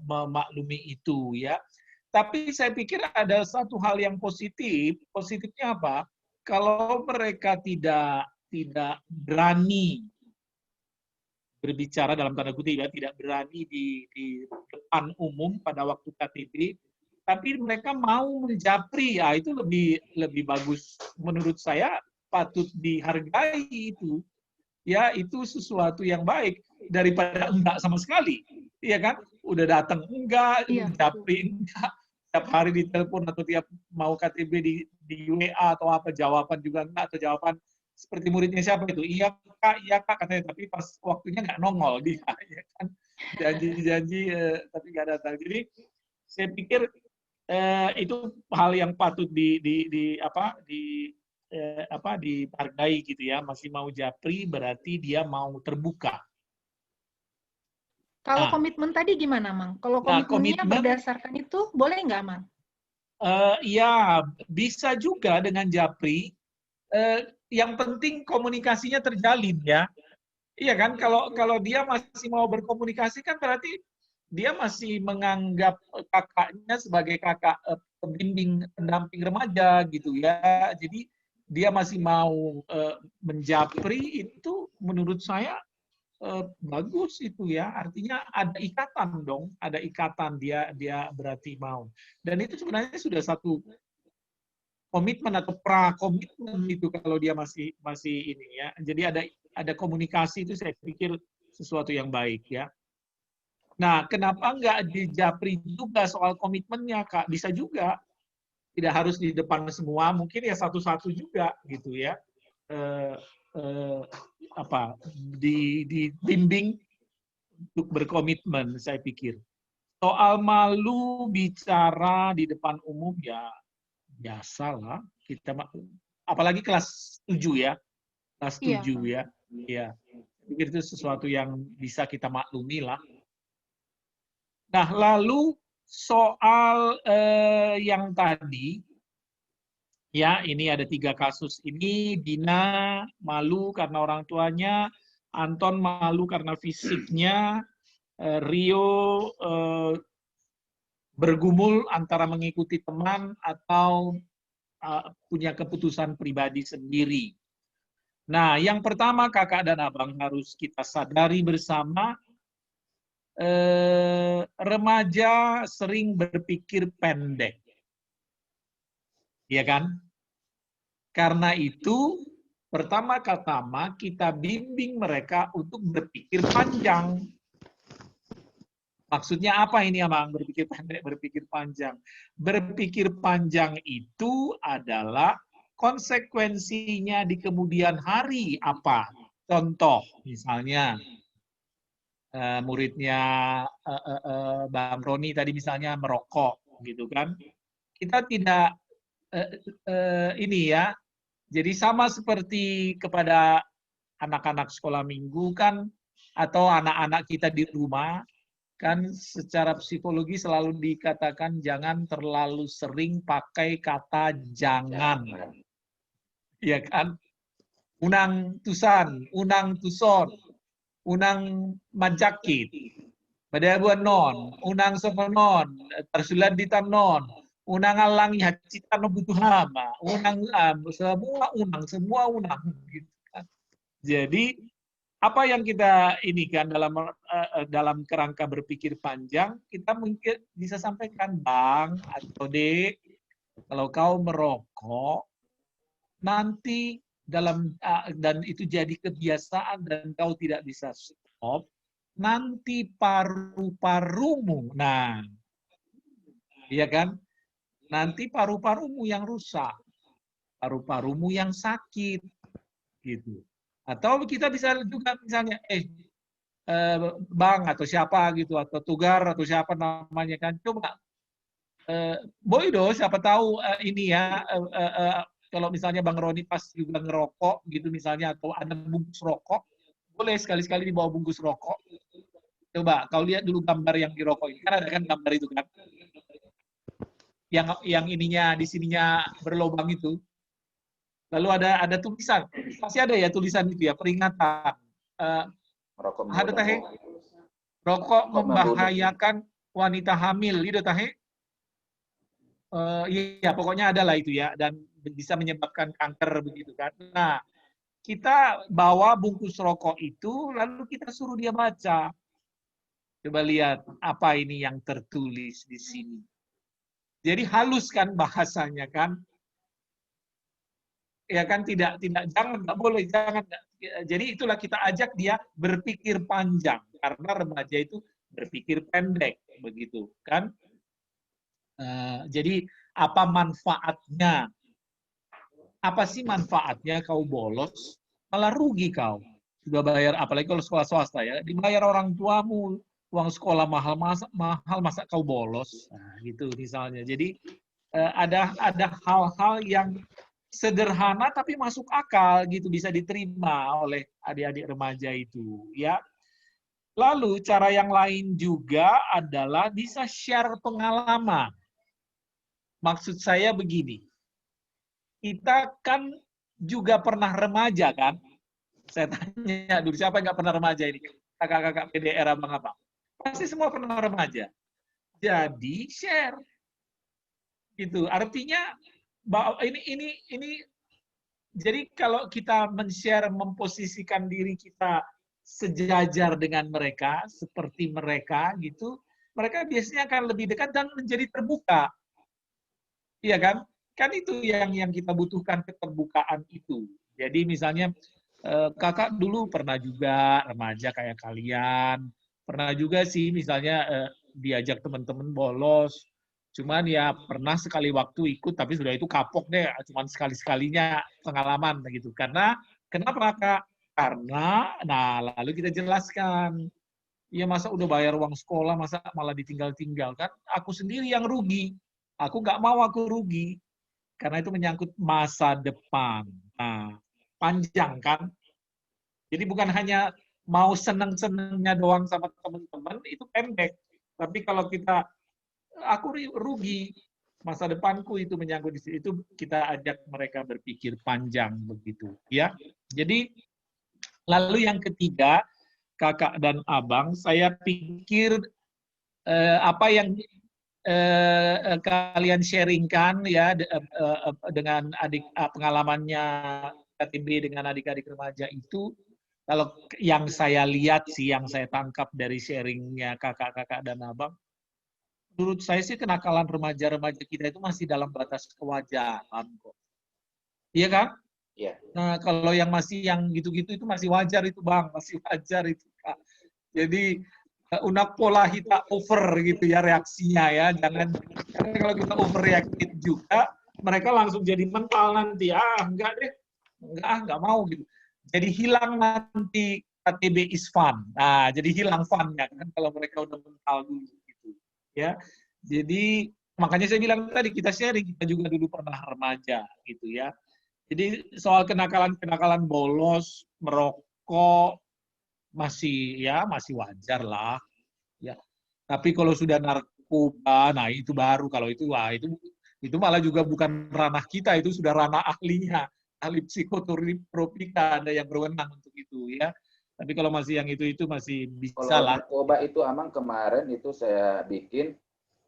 memaklumi itu ya. Tapi saya pikir ada satu hal yang positif. Positifnya apa? Kalau mereka tidak berani berbicara dalam tanda kutip ya, tidak berani di depan umum pada waktu KTB, tapi mereka mau menjapri, ya itu lebih bagus menurut saya, patut dihargai itu. Ya, itu sesuatu yang baik daripada enggak sama sekali. Iya kan? Udah datang enggak, japri enggak, tiap hari ditelepon atau tiap mau KTB di WA atau apa, jawaban juga enggak, atau jawaban seperti muridnya siapa itu, iya kak katanya, tapi pas waktunya nggak nongol dia, ya kan, janji tapi nggak datang. Jadi saya pikir itu hal yang patut dihargai gitu ya. Masih mau japri berarti dia mau terbuka. Kalau komitmen tadi gimana, Mang? Kalau komitmennya berdasarkan itu boleh nggak, Mang? Ya bisa juga dengan japri. Yang penting komunikasinya terjalin ya. Iya kan, kalau dia masih mau berkomunikasi kan berarti dia masih menganggap kakaknya sebagai kakak pembimbing pendamping remaja gitu ya. Jadi dia masih mau menjapri, itu menurut saya bagus itu ya. Artinya ada ikatan dong, ada ikatan, dia berarti mau. Dan itu sebenarnya sudah satu komitmen atau pra-komitmen itu kalau dia masih ini ya. Jadi ada komunikasi, itu saya pikir sesuatu yang baik ya. Nah, kenapa nggak dijapri juga soal komitmennya, Kak? Bisa juga. Tidak harus di depan semua, mungkin ya satu-satu juga gitu ya. Dibimbing untuk berkomitmen, saya pikir. Soal malu bicara di depan umum ya biasalah, kita apalagi kelas 7 ya. Kelas 7 ya. Ya. Pikir itu sesuatu yang bisa kita maklumi lah. Nah, lalu soal yang tadi ya, ini ada 3 kasus ini. Dina malu karena orang tuanya, Anton malu karena fisiknya, Rio bergumul antara mengikuti teman atau punya keputusan pribadi sendiri. Nah, yang pertama kakak dan abang harus kita sadari bersama, remaja sering berpikir pendek. Iya kan? Karena itu, pertama-tama kita bimbing mereka untuk berpikir panjang. Maksudnya apa ini, Abang? Berpikir pendek, berpikir panjang. Berpikir panjang itu adalah konsekuensinya di kemudian hari apa? Contoh, misalnya muridnya Bang Roni tadi misalnya merokok, gitu kan? Kita tidak ini ya. Jadi sama seperti kepada anak-anak sekolah minggu kan, atau anak-anak kita di rumah, kan secara psikologi selalu dikatakan jangan terlalu sering pakai kata jangan. Iya kan? Unang tusan, unang tuson, unang manjakit, badabuan non, unang sokonon, tersulat di tamnon, unang alangi hacitan butuh hama, unang semua unang. Gitu kan. Jadi apa yang kita ini kan dalam kerangka berpikir panjang, kita mungkin bisa sampaikan, Bang atau Dek, kalau kau merokok, nanti dan itu jadi kebiasaan dan kau tidak bisa stop, nanti paru-parumu, nah, iya kan? Nanti paru-parumu yang rusak, paru-parumu yang sakit, gitu. Atau kita bisa juga misalnya, Bang atau siapa gitu, atau Tugar atau siapa namanya kan, coba Boydo, siapa tahu ini ya, kalau misalnya Bang Roni pas juga ngerokok gitu misalnya, atau ada bungkus rokok, boleh sekali-sekali dibawa bungkus rokok. Coba kau lihat dulu gambar yang di rokok ini, kan ada kan gambar itu kan, yang ininya di sininya berlobang itu. Lalu ada tulisan, pasti ada ya tulisan itu ya, peringatan. Ada tahe, rokok membahayakan wanita hamil, itu tahe. Iya, pokoknya ada lah itu ya, dan bisa menyebabkan kanker begitu kan. Nah, kita bawa bungkus rokok itu, lalu kita suruh dia baca. Coba lihat apa ini yang tertulis di sini. Jadi halus kan bahasanya kan. Ya kan, tidak jangan, nggak boleh, jangan. Jadi itulah kita ajak dia berpikir panjang, karena remaja itu berpikir pendek begitu kan. Jadi apa manfaatnya? Apa sih manfaatnya kau bolos? Malah rugi kau. Sudah bayar, apalagi kalau sekolah swasta ya, dibayar orang tuamu, uang sekolah mahal masa kau bolos. Nah, gitu misalnya. Jadi ada hal-hal yang sederhana tapi masuk akal gitu, bisa diterima oleh adik-adik remaja itu ya. Lalu cara yang lain juga adalah bisa share pengalaman. Maksud saya begini, kita kan juga pernah remaja kan? Saya tanya dulu, siapa yang nggak pernah remaja ini? Kakak-kakak PDR abang-abang. Pasti semua pernah remaja. Jadi share. Gitu. Artinya bahwa ini jadi kalau kita men-share, memposisikan diri kita sejajar dengan mereka, seperti mereka gitu, mereka biasanya akan lebih dekat dan menjadi terbuka. Iya kan? Kan itu yang kita butuhkan, keterbukaan itu. Jadi misalnya kakak dulu pernah juga remaja kayak kalian, pernah juga sih misalnya diajak teman-teman bolos, cuman ya pernah sekali waktu ikut, tapi sudah itu kapok deh, cuman sekali-sekalinya pengalaman begitu. Karena kenapa Kak? Karena, nah lalu kita jelaskan, ya masa udah bayar uang sekolah, masa malah ditinggal-tinggal kan? Aku sendiri yang rugi, aku nggak mau aku rugi, karena itu menyangkut masa depan. Nah, panjang kan? Jadi bukan hanya mau seneng-senengnya doang sama teman-teman, itu pendek. Tapi kalau kita aku rugi, masa depanku itu menyangkut di situ, itu kita ajak mereka berpikir panjang begitu ya. Jadi lalu yang ketiga, kakak dan abang, saya pikir apa yang kalian sharingkan ya dengan pengalamannya KTB dengan adik-adik remaja itu, kalau yang saya lihat sih, yang saya tangkap dari sharingnya kakak-kakak dan abang, menurut saya sih kenakalan remaja-remaja kita itu masih dalam batas kewajaran kok. Iya kan? Iya. Nah, kalau yang masih yang gitu-gitu itu masih wajar itu Bang, masih wajar itu Kak. Jadi unak pola kita over gitu ya reaksinya ya, jangan, karena kalau kita overreactive juga mereka langsung jadi mental nanti, enggak deh, enggak mau gitu. Jadi hilang nanti KTB is fun. Nah, jadi hilang fun-nya kan kalau mereka udah mental dulu gitu. Ya. Jadi makanya saya bilang tadi kita sharing, kita juga dulu pernah remaja gitu ya. Jadi soal kenakalan bolos, merokok masih wajar lah ya. Tapi kalau sudah narkoba, nah itu baru, kalau itu itu malah juga bukan ranah kita, itu sudah ranah ahlinya, ahli psikotropika, ada yang berwenang untuk itu ya. Tapi kalau masih yang itu masih bisa kalau lah. Narkoba itu Amang kemarin itu saya bikin,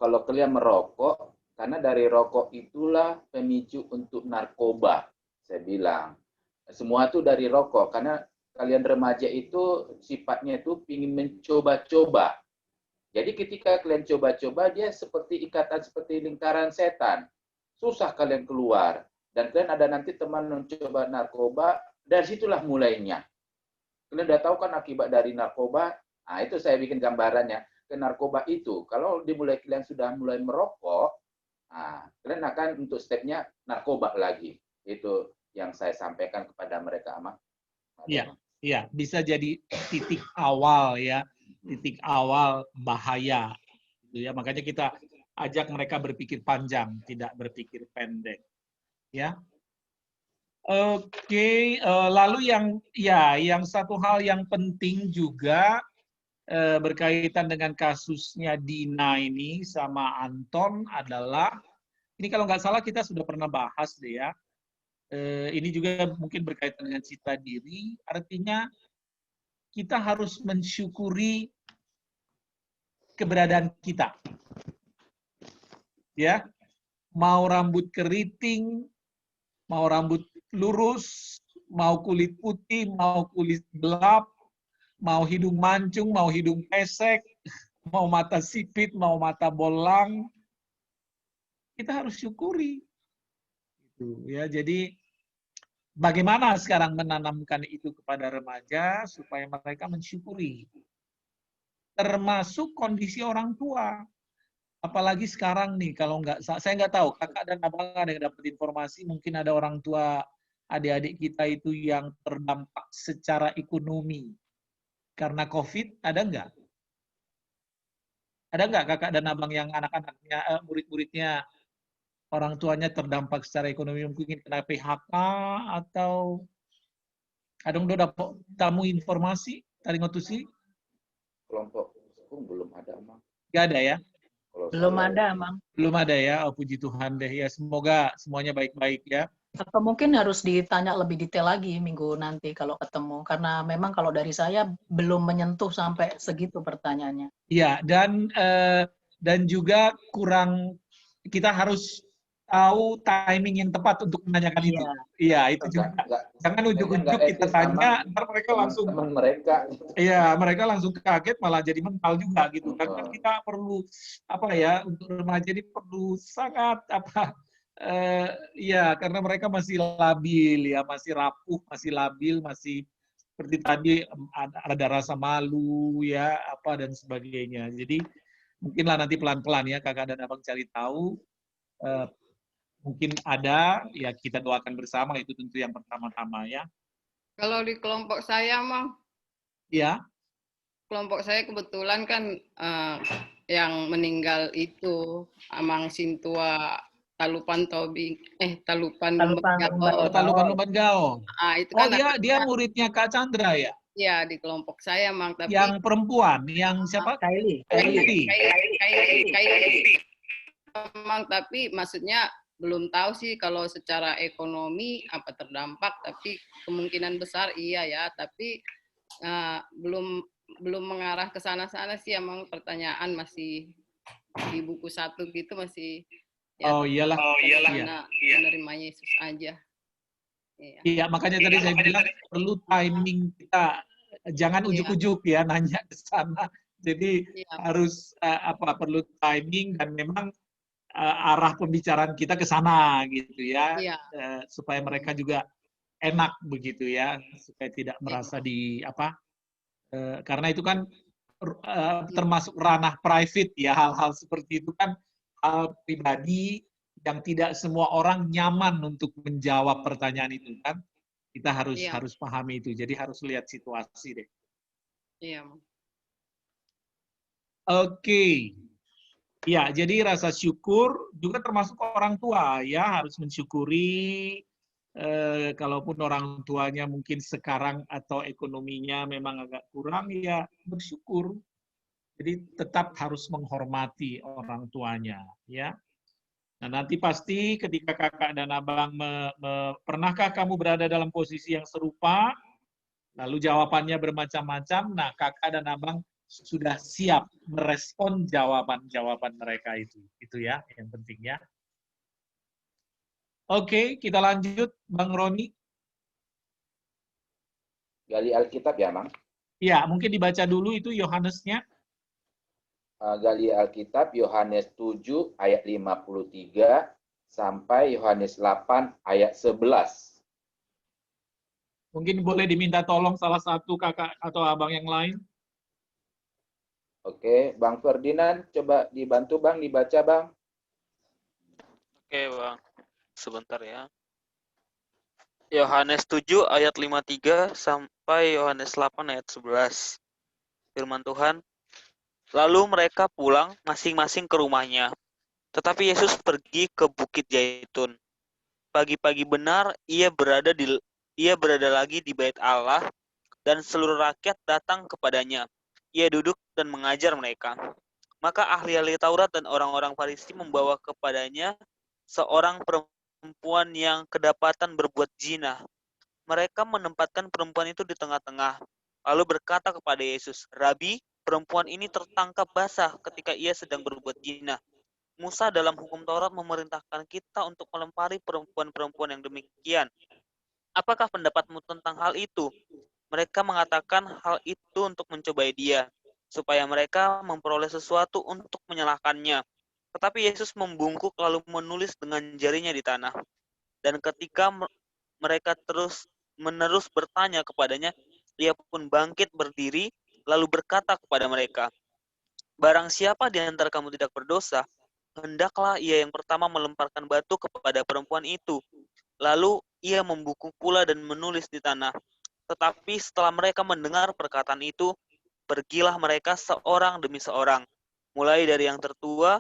kalau kalian merokok, karena dari rokok itulah pemicu untuk narkoba. Saya bilang, semua itu dari rokok, karena kalian remaja itu sifatnya itu ingin mencoba-coba. Jadi ketika kalian coba-coba, dia seperti ikatan, seperti lingkaran setan. Susah kalian keluar. dan kalian ada nanti teman mencoba narkoba, dari situlah mulainya. Kalian udah tahu kan akibat dari narkoba, nah itu saya bikin gambarannya, ke narkoba itu, kalau dimulai kalian sudah mulai merokok, nah, kalian akan untuk stepnya narkoba lagi. Itu yang saya sampaikan kepada mereka, Amang. Iya, iya, bisa jadi titik awal ya, titik awal bahaya. Gitu ya, makanya kita ajak mereka berpikir panjang, tidak berpikir pendek. Ya. Oke, lalu yang satu hal yang penting juga berkaitan dengan kasusnya Dina ini sama Anton adalah, ini kalau nggak salah kita sudah pernah bahas deh ya, ini juga mungkin berkaitan dengan citra diri, artinya kita harus mensyukuri keberadaan kita. Ya, mau rambut keriting, mau rambut lurus, mau kulit putih, mau kulit gelap, mau hidung mancung, mau hidung pesek, mau mata sipit, mau mata bolang, kita harus syukuri. Ya, jadi bagaimana sekarang menanamkan itu kepada remaja supaya mereka mensyukuri, termasuk kondisi orang tua. Apalagi sekarang nih, kalau nggak, saya nggak tahu, kakak dan abang ada yang dapat informasi, mungkin ada orang tua adik-adik kita itu yang terdampak secara ekonomi karena COVID, ada nggak? Ada nggak kakak dan abang yang anak-anaknya, murid-muridnya, orang tuanya terdampak secara ekonomi, mungkin kena PHK atau ada yang dapat tamu informasi dari ngotusi? Kelompok belum ada, Amang. Nggak ada ya? Belum ada, Amang. Belum ada ya, oh, puji Tuhan deh ya, semoga semuanya baik-baik ya. Atau mungkin harus ditanya lebih detail lagi minggu nanti kalau ketemu, karena memang kalau dari saya belum menyentuh sampai segitu pertanyaannya. Iya, dan juga kurang, kita harus tahu timing yang tepat untuk menanyakan itu. Iya, itu juga. Jangan ujuk-ujuk kita tanya, ntar mereka langsung iya, mereka langsung kaget malah jadi mental juga gitu. Karena kita perlu apa ya, untuk remaja ini perlu sangat ya, karena mereka masih labil ya, masih rapuh, masih labil, masih seperti tadi ada rasa malu ya, apa dan sebagainya. Jadi mungkinlah nanti pelan-pelan ya kakak dan abang cari tahu. Mungkin ada, ya kita doakan bersama, itu tentu yang pertama-tama ya. Kalau di kelompok saya, Mang. Ya. Kelompok saya kebetulan kan yang meninggal itu Amang Sintua Talupan Tobing, Talupan Lumban Gao. Ah, itu kan dia muridnya Kak Chandra ya? Iya, di kelompok saya, Mang. Tapi yang perempuan, yang siapa? Kylie. Mang, tapi maksudnya belum tahu sih kalau secara ekonomi apa terdampak, tapi kemungkinan besar iya ya, tapi belum mengarah ke sana-sana sih, emang pertanyaan masih di buku 1 gitu masih ya, iyalah menerima Yesus aja. Iya, makanya tadi saya bilang perlu timing kita, jangan ujuk-ujuk ya nanya ke sana. Jadi harus perlu timing dan memang arah pembicaraan kita ke sana gitu ya, supaya mereka juga enak begitu ya, supaya tidak merasa karena itu kan termasuk ranah private ya, hal-hal seperti itu kan hal pribadi yang tidak semua orang nyaman untuk menjawab pertanyaan itu kan, kita harus pahami itu, jadi harus lihat situasi deh. Iya. Oke. Ya, jadi rasa syukur juga termasuk orang tua ya, harus mensyukuri kalaupun orang tuanya mungkin sekarang atau ekonominya memang agak kurang, ya bersyukur. Jadi tetap harus menghormati orang tuanya ya. Nah, nanti pasti ketika kakak dan abang pernahkah kamu berada dalam posisi yang serupa, lalu jawabannya bermacam-macam, nah kakak dan abang sudah siap merespon jawaban-jawaban mereka itu ya yang penting ya. Oke, kita lanjut, Bang Roni. Gali Alkitab ya, Mang? Ya, mungkin dibaca dulu itu Yohanesnya. Gali Alkitab Yohanes 7 ayat 53 sampai Yohanes 8 ayat 11. Mungkin boleh diminta tolong salah satu kakak atau abang yang lain. Oke, Bang Ferdinand, coba dibantu Bang, dibaca Bang. Oke, Bang. Sebentar ya. Yohanes 7 ayat 53 sampai Yohanes 8 ayat 11. Firman Tuhan, lalu mereka pulang masing-masing ke rumahnya. Tetapi Yesus pergi ke Bukit Zaitun. Pagi-pagi benar ia berada lagi di Bait Allah dan seluruh rakyat datang kepadanya. Ia duduk dan mengajar mereka. Maka ahli-ahli Taurat dan orang-orang Farisi membawa kepadanya seorang perempuan yang kedapatan berbuat zina. Mereka menempatkan perempuan itu di tengah-tengah, lalu berkata kepada Yesus, Rabi, perempuan ini tertangkap basah ketika ia sedang berbuat zina. Musa dalam hukum Taurat memerintahkan kita untuk melempari perempuan-perempuan yang demikian. Apakah pendapatmu tentang hal itu? Mereka mengatakan hal itu untuk mencobai dia, supaya mereka memperoleh sesuatu untuk menyalahkannya. Tetapi Yesus membungkuk lalu menulis dengan jarinya di tanah. Dan ketika mereka terus-menerus bertanya kepadanya, ia pun bangkit berdiri, lalu berkata kepada mereka, barang siapa di antara kamu tidak berdosa, hendaklah ia yang pertama melemparkan batu kepada perempuan itu. Lalu ia membungkuk pula dan menulis di tanah. Tetapi setelah mereka mendengar perkataan itu, pergilah mereka seorang demi seorang. Mulai dari yang tertua,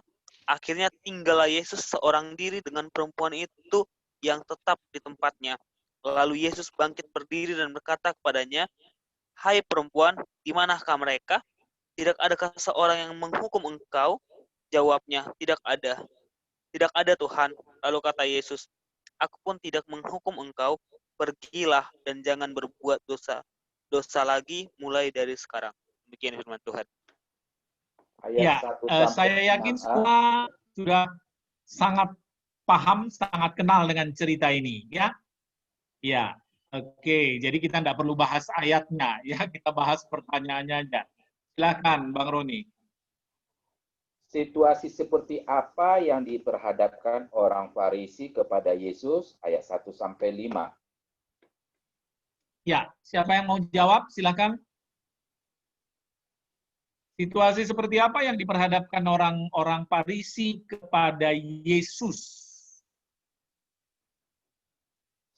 akhirnya tinggallah Yesus seorang diri dengan perempuan itu yang tetap di tempatnya. Lalu Yesus bangkit berdiri dan berkata kepadanya, hai perempuan, di manakah mereka? Tidak adakah seorang yang menghukum engkau? Jawabnya, tidak ada. Tidak ada Tuhan. Lalu kata Yesus, aku pun tidak menghukum engkau, pergilah dan jangan berbuat dosa lagi mulai dari sekarang. Demikian firman Tuhan. Ayat Ya, 1 sampai saya yakin 6a. semua sudah sangat paham, sangat kenal dengan cerita ini, ya. Ya, oke. Jadi kita tidak perlu bahas ayatnya, ya. Kita bahas pertanyaannya aja. Silakan, Bang Roni. Situasi seperti apa yang diperhadapkan orang Farisi kepada Yesus? Ayat 1 sampai 5. Ya, siapa yang mau jawab? Silakan. Situasi seperti apa yang diperhadapkan orang-orang Farisi kepada Yesus?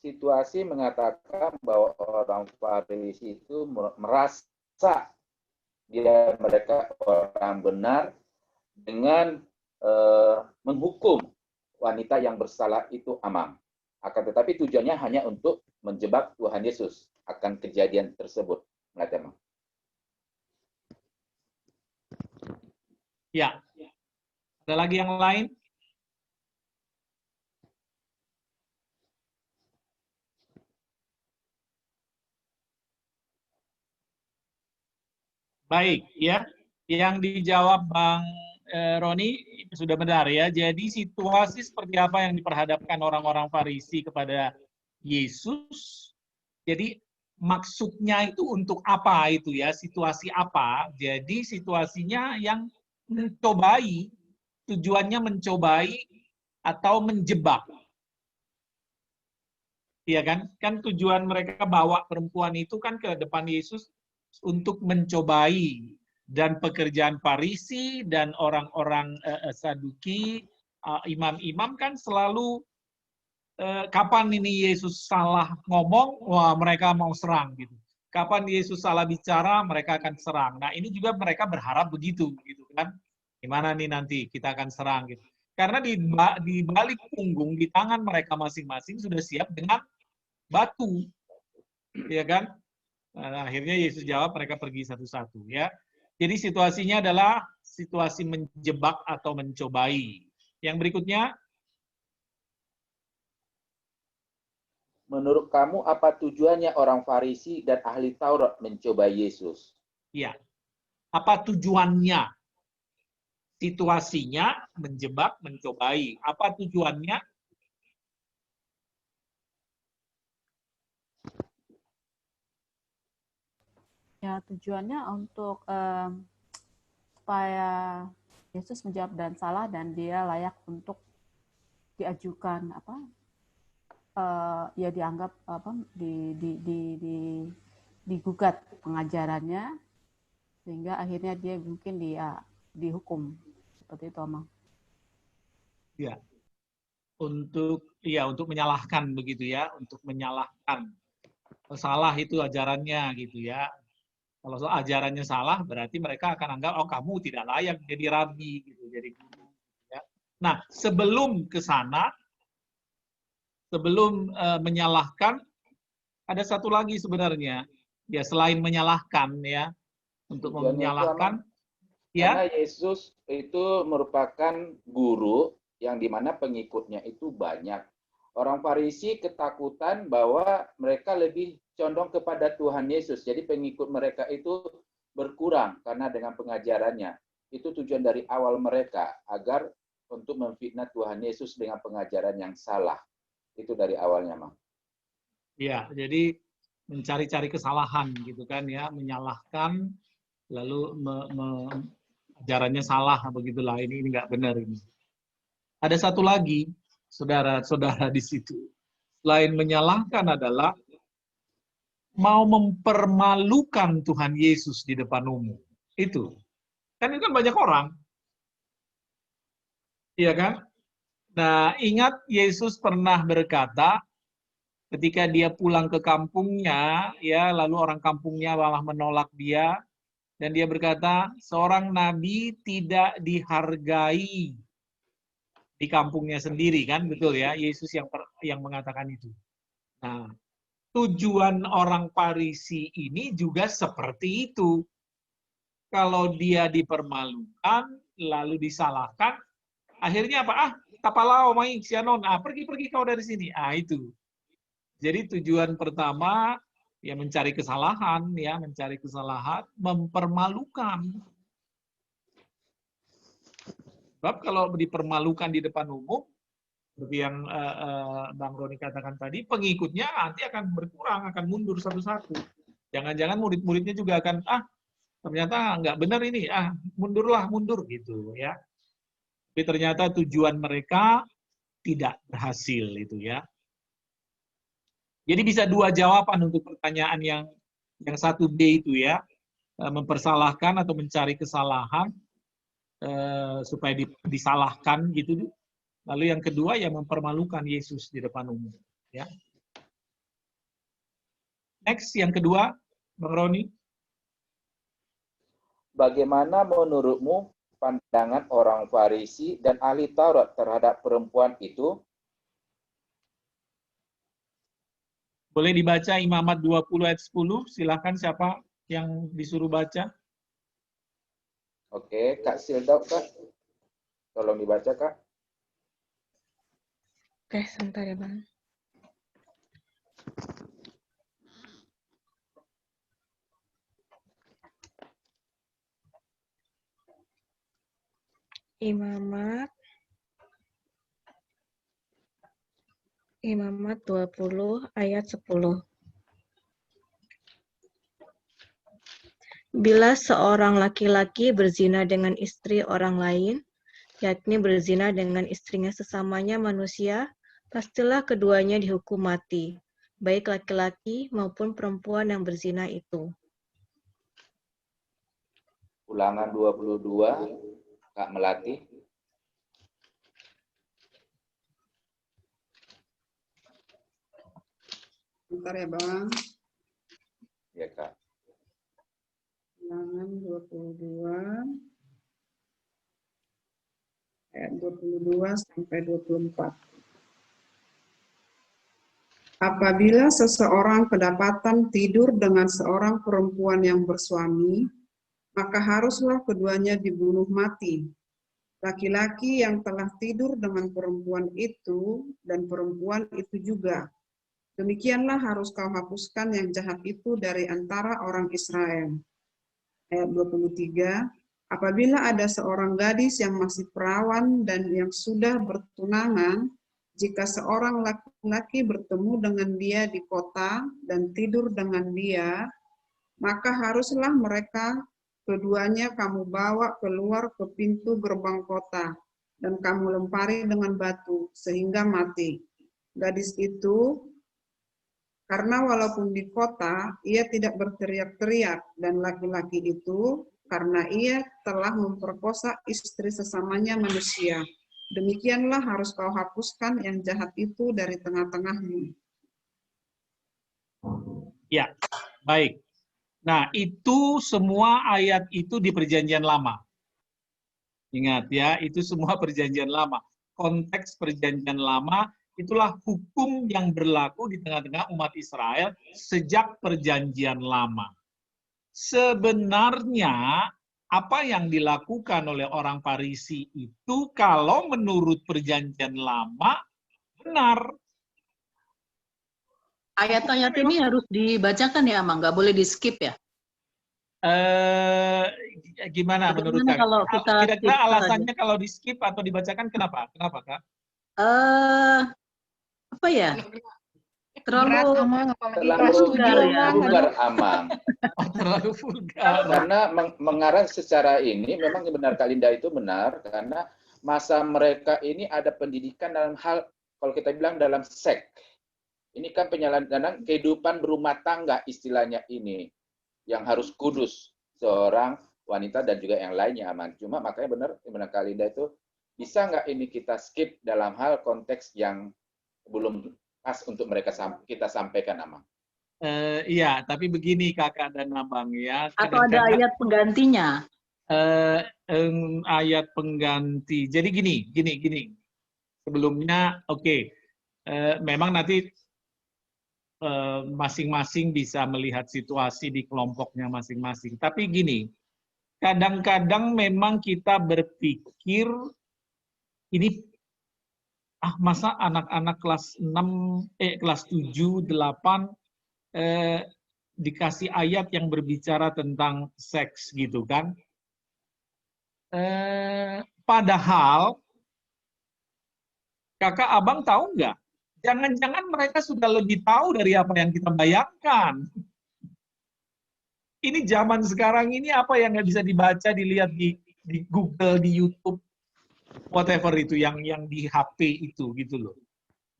Situasi mengatakan bahwa orang Farisi itu merasa mereka orang benar dengan menghukum wanita yang bersalah itu amang. Akan tetapi tujuannya hanya untuk menjebak Tuhan Yesus akan kejadian tersebut. Ya. Ada lagi yang lain? Baik, ya. Yang dijawab Bang Roni sudah benar ya. Jadi situasi seperti apa yang diperhadapkan orang-orang Farisi kepada Yesus? Jadi maksudnya itu untuk apa itu ya? Situasi apa? Jadi situasinya yang mencobai, tujuannya mencobai atau menjebak. Iya kan? Kan tujuan mereka bawa perempuan itu kan ke depan Yesus untuk mencobai, dan pekerjaan Farisi dan orang-orang Saduki, imam-imam kan selalu kapan ini Yesus salah ngomong, wah mereka mau serang gitu. Kapan Yesus salah bicara, mereka akan serang. Nah ini juga mereka berharap begitu, gitu kan? Gimana nih nanti kita akan serang gitu. Karena di balik punggung, di tangan mereka masing-masing sudah siap dengan batu, ya kan? Nah, akhirnya Yesus jawab, mereka pergi satu-satu, ya. Jadi situasinya adalah situasi menjebak atau mencobai. Yang berikutnya, menurut kamu apa tujuannya orang Farisi dan ahli Taurat mencoba Yesus? ya, apa tujuannya? Situasinya menjebak, mencobai. Apa tujuannya? Ya, tujuannya untuk supaya Yesus menjawab dan salah dan dia layak untuk diajukan ya dianggap digugat pengajarannya, sehingga akhirnya dia mungkin dihukum seperti itu, Amang. Ya, untuk menyalahkan begitu ya, untuk menyalahkan. Salah itu ajarannya gitu ya. Kalau ajarannya salah, berarti mereka akan anggap, oh kamu tidak layak jadi rabi gitu, jadi guru. Ya. Nah, sebelum ke sana, sebelum menyalahkan, ada satu lagi sebenarnya, ya selain menyalahkan ya, untuk menyalahkan, ya. Karena Yesus itu merupakan guru yang dimana pengikutnya itu banyak. Orang Farisi ketakutan bahwa mereka lebih condong kepada Tuhan Yesus. Jadi pengikut mereka itu berkurang karena dengan pengajarannya. Itu tujuan dari awal mereka, agar untuk memfitnah Tuhan Yesus dengan pengajaran yang salah. Itu dari awalnya, Mang. Ya, jadi mencari-cari kesalahan gitu kan ya, menyalahkan, lalu ajarannya salah, begitulah, ini nggak benar ini. Ada satu lagi, saudara-saudara di situ. Selain menyalahkan adalah mau mempermalukan Tuhan Yesus di depan umum. Itu. Kan itu kan banyak orang. Iya kan? Nah, ingat Yesus pernah berkata, ketika dia pulang ke kampungnya, ya, lalu orang kampungnya malah menolak dia, dan dia berkata, seorang nabi tidak dihargai di kampungnya sendiri, kan, betul ya? Yesus yang mengatakan itu. Nah, tujuan orang Farisi ini juga seperti itu. Kalau dia dipermalukan, lalu disalahkan, akhirnya apa? Tapalao, maing, sianon, pergi kau dari sini. Itu. Jadi tujuan pertama ya mencari kesalahan, mempermalukan. Sebab kalau dipermalukan di depan umum, seperti yang Bang Roni katakan tadi, pengikutnya nanti akan berkurang, akan mundur satu-satu. Jangan-jangan murid-muridnya juga akan, ternyata nggak benar ini, mundur gitu ya. Tapi ternyata tujuan mereka tidak berhasil itu ya. Jadi bisa dua jawaban untuk pertanyaan yang 1B itu ya, mempersalahkan atau mencari kesalahan supaya disalahkan gitu. Lalu yang kedua ya mempermalukan Yesus di depan umum. Ya. Next, yang kedua, Bang Roni. Bagaimana menurutmu pandangan orang Farisi dan ahli Taurat terhadap perempuan itu? Boleh dibaca Imamat 20 ayat 10, silakan siapa yang disuruh baca. Oke, Kak Sildok, Kak. Tolong dibaca, Kak. Oke, sebentar ya, Bang. Imamat 20 ayat 10. Bila seorang laki-laki berzina dengan istri orang lain, yakni berzina dengan istrinya sesamanya manusia, pastilah keduanya dihukum mati, baik laki-laki maupun perempuan yang berzina itu. Ulangan 22, Kak Melati. Bentar ya, Bang. Ya, Kak. Ulangan 22 ayat 22 sampai 24. Apabila seseorang kedapatan tidur dengan seorang perempuan yang bersuami, maka haruslah keduanya dibunuh mati. Laki-laki yang telah tidur dengan perempuan itu dan perempuan itu juga. Demikianlah harus kau hapuskan yang jahat itu dari antara orang Israel. Ayat 23, apabila ada seorang gadis yang masih perawan dan yang sudah bertunangan, jika seorang laki-laki bertemu dengan dia di kota dan tidur dengan dia, maka haruslah mereka keduanya kamu bawa keluar ke pintu gerbang kota dan kamu lempari dengan batu sehingga mati. Gadis itu, karena walaupun di kota, ia tidak berteriak-teriak, dan laki-laki itu, karena ia telah memperkosa istri sesamanya manusia. Demikianlah harus kau hapuskan yang jahat itu dari tengah-tengahmu. Ya, baik. Nah, itu semua ayat itu di Perjanjian Lama. Ingat ya, itu semua Perjanjian Lama. Konteks Perjanjian Lama itulah hukum yang berlaku di tengah-tengah umat Israel sejak Perjanjian Lama. Sebenarnya apa yang dilakukan oleh orang Farisi itu kalau menurut Perjanjian Lama benar. Ayat-ayat ini harus dibacakan ya, Amang, nggak boleh di-skip ya? Gimana menurut Bagaimana Kak? kalau kita Kira-kira skip alasannya kalau di-skip atau dibacakan kenapa? Kenapa, Kak? Apa ya? Berat, Terlalu Amang, apalagi Terlalu kelas 7, Amang. vulgar, Amang. Terlalu vulgar. Karena mengarang secara ini, memang benar Kak Linda itu benar, karena masa mereka ini ada pendidikan dalam hal, kalau kita bilang dalam seks. Ini kan penyalahgunaan kehidupan berumah tangga istilahnya ini, yang harus kudus seorang wanita dan juga yang lainnya, Aman. Cuma makanya benar Kak Linda itu, bisa nggak ini kita skip dalam hal konteks yang belum pas untuk kita sampaikan, Amang? Iya, tapi begini Kakak dan Abang ya. Atau ada ayat penggantinya? Ayat pengganti. Jadi gini. Sebelumnya, oke. Memang nanti masing-masing bisa melihat situasi di kelompoknya masing-masing. Tapi gini, kadang-kadang memang kita berpikir ini masa anak-anak kelas 7, 8 dikasih ayat yang berbicara tentang seks gitu kan. Padahal Kakak Abang tahu nggak? Jangan-jangan mereka sudah lebih tahu dari apa yang kita bayangkan. Ini zaman sekarang ini apa yang nggak bisa dibaca, dilihat di Google, di YouTube, whatever itu yang di HP itu gitu loh.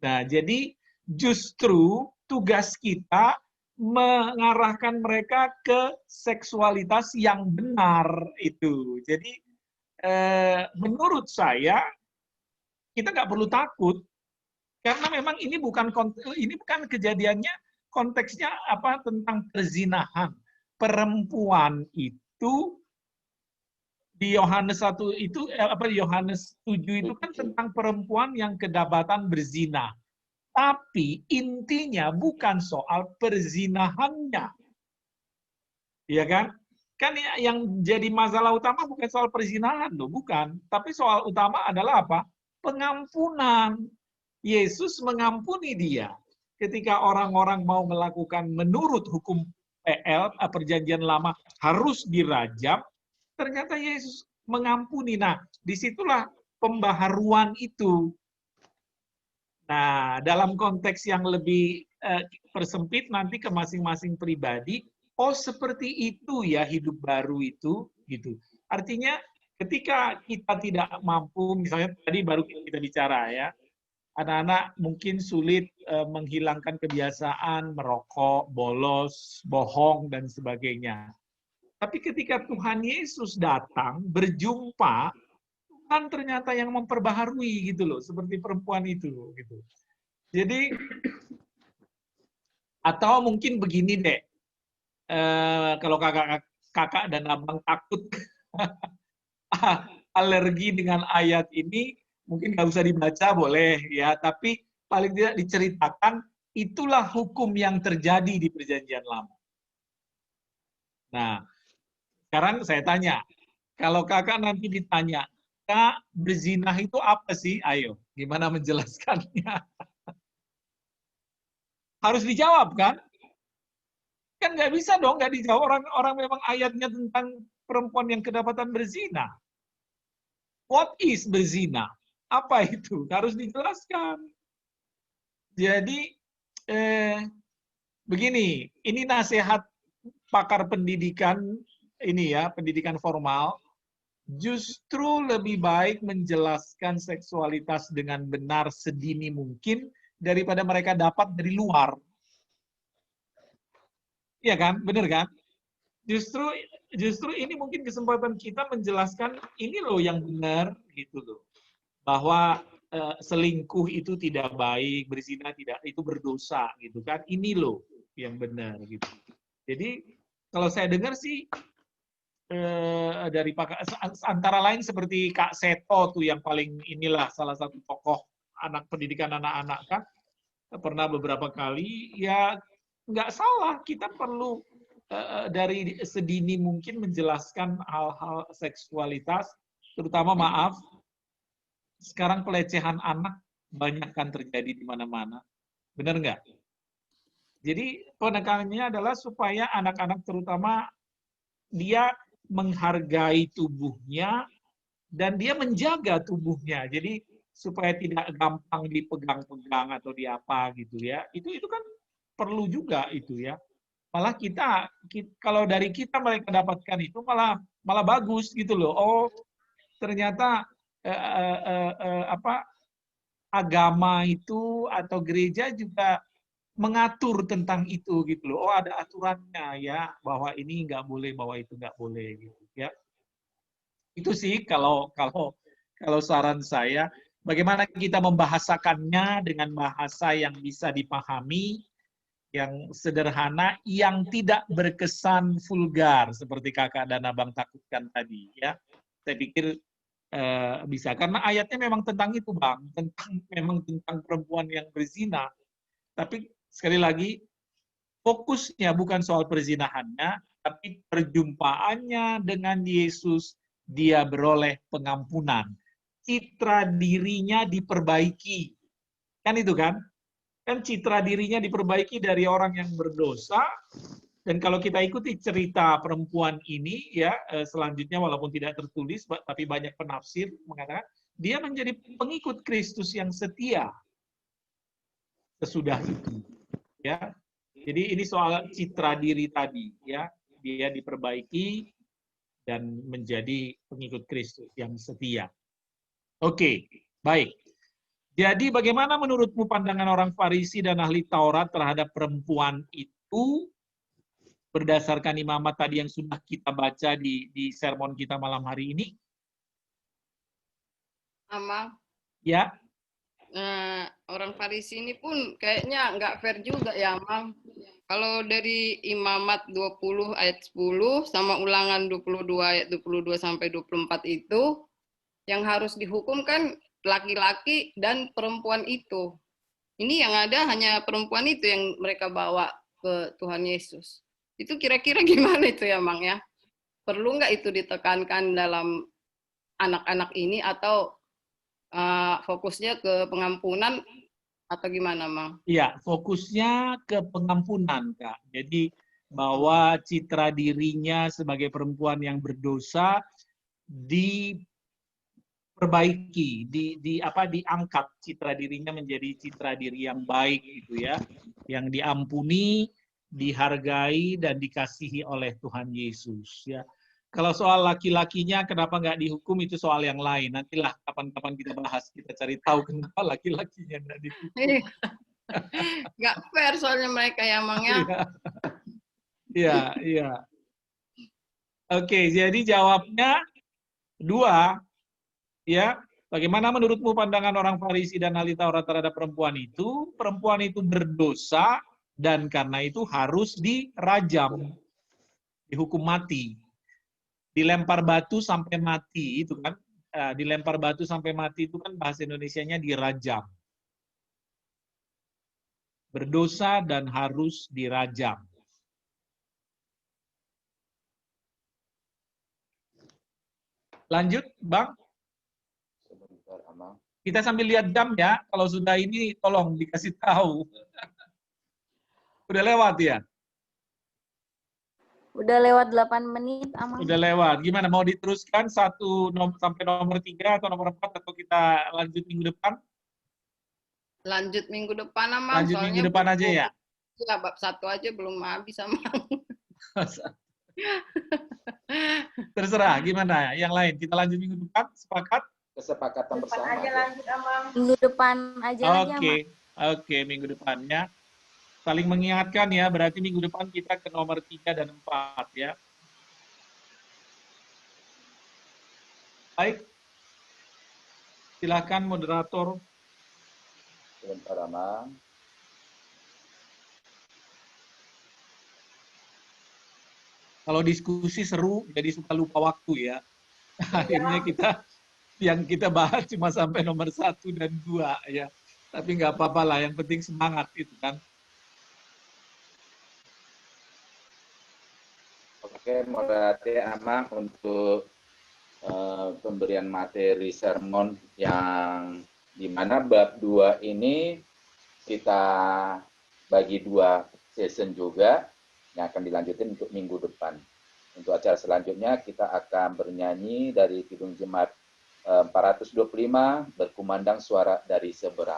Nah, jadi justru tugas kita mengarahkan mereka ke seksualitas yang benar itu. Jadi menurut saya kita nggak perlu takut karena memang ini bukan kejadiannya, konteksnya apa tentang perzinahan. Perempuan itu di Yohanes 1 itu Yohanes 7 itu kan tentang perempuan yang kedapatan berzina. Tapi intinya bukan soal perzinahannya. Iya kan? Kan yang jadi masalah utama bukan soal perzinahan loh, bukan. Tapi soal utama adalah apa? Pengampunan. Yesus mengampuni dia. Ketika orang-orang mau melakukan menurut hukum PL, Perjanjian Lama, harus dirajam, ternyata Yesus mengampuni. Nah, disitulah pembaharuan itu. Nah, dalam konteks yang lebih persempit nanti ke masing-masing pribadi, oh seperti itu ya hidup baru itu, gitu. Artinya ketika kita tidak mampu, misalnya tadi baru kita bicara ya, anak-anak mungkin sulit menghilangkan kebiasaan merokok, bolos, bohong, dan sebagainya. Tapi ketika Tuhan Yesus datang, berjumpa, Tuhan ternyata yang memperbaharui gitu loh, seperti perempuan itu. Gitu. Jadi, atau mungkin begini deh, kalau kakak dan abang takut alergi dengan ayat ini, mungkin nggak usah dibaca boleh ya, tapi paling tidak diceritakan itulah hukum yang terjadi di Perjanjian Lama. Nah, sekarang saya tanya, kalau kakak nanti ditanya, Kak, berzinah itu apa sih? Ayo, gimana menjelaskannya? Harus dijawab kan? Kan nggak bisa dong, nggak dijawab orang memang ayatnya tentang perempuan yang kedapatan berzina. What is berzina? Apa itu? Harus dijelaskan. Jadi, begini, ini nasihat pakar pendidikan ini ya, pendidikan formal. justru lebih baik menjelaskan seksualitas dengan benar sedini mungkin daripada mereka dapat dari luar. Iya kan? Bener kan? Justru ini mungkin kesempatan kita menjelaskan ini loh yang benar gitu loh. Bahwa selingkuh itu tidak baik, berzina tidak, itu berdosa gitu kan. Ini loh yang benar gitu. Jadi kalau saya dengar sih dari antara lain seperti Kak Seto tuh yang paling inilah salah satu tokoh pendidikan anak-anak kan pernah beberapa kali, ya nggak salah, kita perlu dari sedini mungkin menjelaskan hal-hal seksualitas, terutama maaf sekarang pelecehan anak banyak kan terjadi di mana-mana, benar nggak? Jadi penekanannya adalah supaya anak-anak terutama dia menghargai tubuhnya dan dia menjaga tubuhnya. Jadi supaya tidak gampang dipegang-pegang atau di apa gitu ya. Itu kan perlu juga itu ya. Malah kita kalau dari kita mereka dapatkan itu malah bagus gitu loh. Oh, ternyata agama itu atau gereja juga mengatur tentang itu gitu loh. Oh, ada aturannya ya, bahwa ini nggak boleh, bahwa itu nggak boleh gitu ya. Itu sih kalau saran saya, bagaimana kita membahasakannya dengan bahasa yang bisa dipahami, yang sederhana, yang tidak berkesan vulgar seperti kakak dan abang takutkan tadi ya. Saya pikir bisa, karena ayatnya memang tentang itu bang, memang tentang perempuan yang berzina. Tapi sekali lagi, fokusnya bukan soal perzinahannya, tapi perjumpaannya dengan Yesus, dia beroleh pengampunan. Citra dirinya diperbaiki. Kan itu kan? Kan citra dirinya diperbaiki dari orang yang berdosa. Dan kalau kita ikuti cerita perempuan ini, ya selanjutnya walaupun tidak tertulis, tapi banyak penafsir mengatakan, dia menjadi pengikut Kristus yang setia sesudah itu. Ya, jadi ini soal citra diri tadi, ya, dia diperbaiki dan menjadi pengikut Kristus yang setia. Oke, baik. Jadi bagaimana menurutmu pandangan orang Farisi dan ahli Taurat terhadap perempuan itu berdasarkan imamat tadi yang sudah kita baca di sermon kita malam hari ini? Amang. Ya. Nah, orang Farisi ini pun kayaknya nggak fair juga ya, Mang. Kalau dari Imamat 20 ayat 10 sama Ulangan 22 ayat 22 sampai 24 itu, yang harus dihukum kan laki-laki dan perempuan itu. Ini yang ada hanya perempuan itu yang mereka bawa ke Tuhan Yesus. Itu kira-kira gimana itu ya, Mang ya? Perlu nggak itu ditekankan dalam anak-anak ini atau fokusnya ke pengampunan atau gimana, Mang? Iya, fokusnya ke pengampunan, Kak. Jadi bahwa citra dirinya sebagai perempuan yang berdosa diperbaiki, diangkat citra dirinya menjadi citra diri yang baik gitu ya, yang diampuni, dihargai dan dikasihi oleh Tuhan Yesus ya. Kalau soal laki-lakinya kenapa nggak dihukum itu soal yang lain. Nantilah kapan-kapan kita bahas, kita cari tahu kenapa laki-lakinya nggak dihukum. Nggak fair soalnya mereka ya, Mang ya. Iya. Oke, jadi jawabnya 2. Ya, bagaimana menurutmu pandangan orang Farisi dan ahli Taurat terhadap perempuan itu? Perempuan itu berdosa dan karena itu harus dirajam, dihukum mati. Dilempar batu sampai mati itu kan, dilempar batu sampai mati itu kan bahasa Indonesianya dirajam. Berdosa dan harus dirajam. Lanjut, Bang. Kita sambil lihat jam ya, kalau sudah ini tolong dikasih tahu. Udah lewat ya? Udah lewat 8 menit, Amang. Udah lewat. Gimana, mau diteruskan sampai nomor 3 atau nomor 4 atau kita lanjut minggu depan? Lanjut minggu depan, Amang. Lanjut minggu depan aja ya? Ya, bab 1 aja belum habis, Amang. Terserah, gimana? Yang lain, kita lanjut minggu depan, sepakat? Kesepakatan Depan bersama. aja lanjut, Amang. Minggu depan aja lagi, Oke, Amang. oke, minggu depannya. Saling mengingatkan ya, berarti minggu depan kita ke nomor 3 dan 4 ya. Baik, silakan moderator. Sebentar, Amang. Kalau diskusi seru, jadi suka lupa waktu ya. Akhirnya yang kita bahas cuma sampai nomor 1 dan 2 ya. Tapi nggak apa-apa lah, yang penting semangat itu kan. Oke, berarti Amang untuk pemberian materi sermon yang dimana bab 2 ini kita bagi 2 session juga yang akan dilanjutin untuk minggu depan. Untuk acara selanjutnya kita akan bernyanyi dari Kidung Jemaat 425 berkumandang suara dari seberang.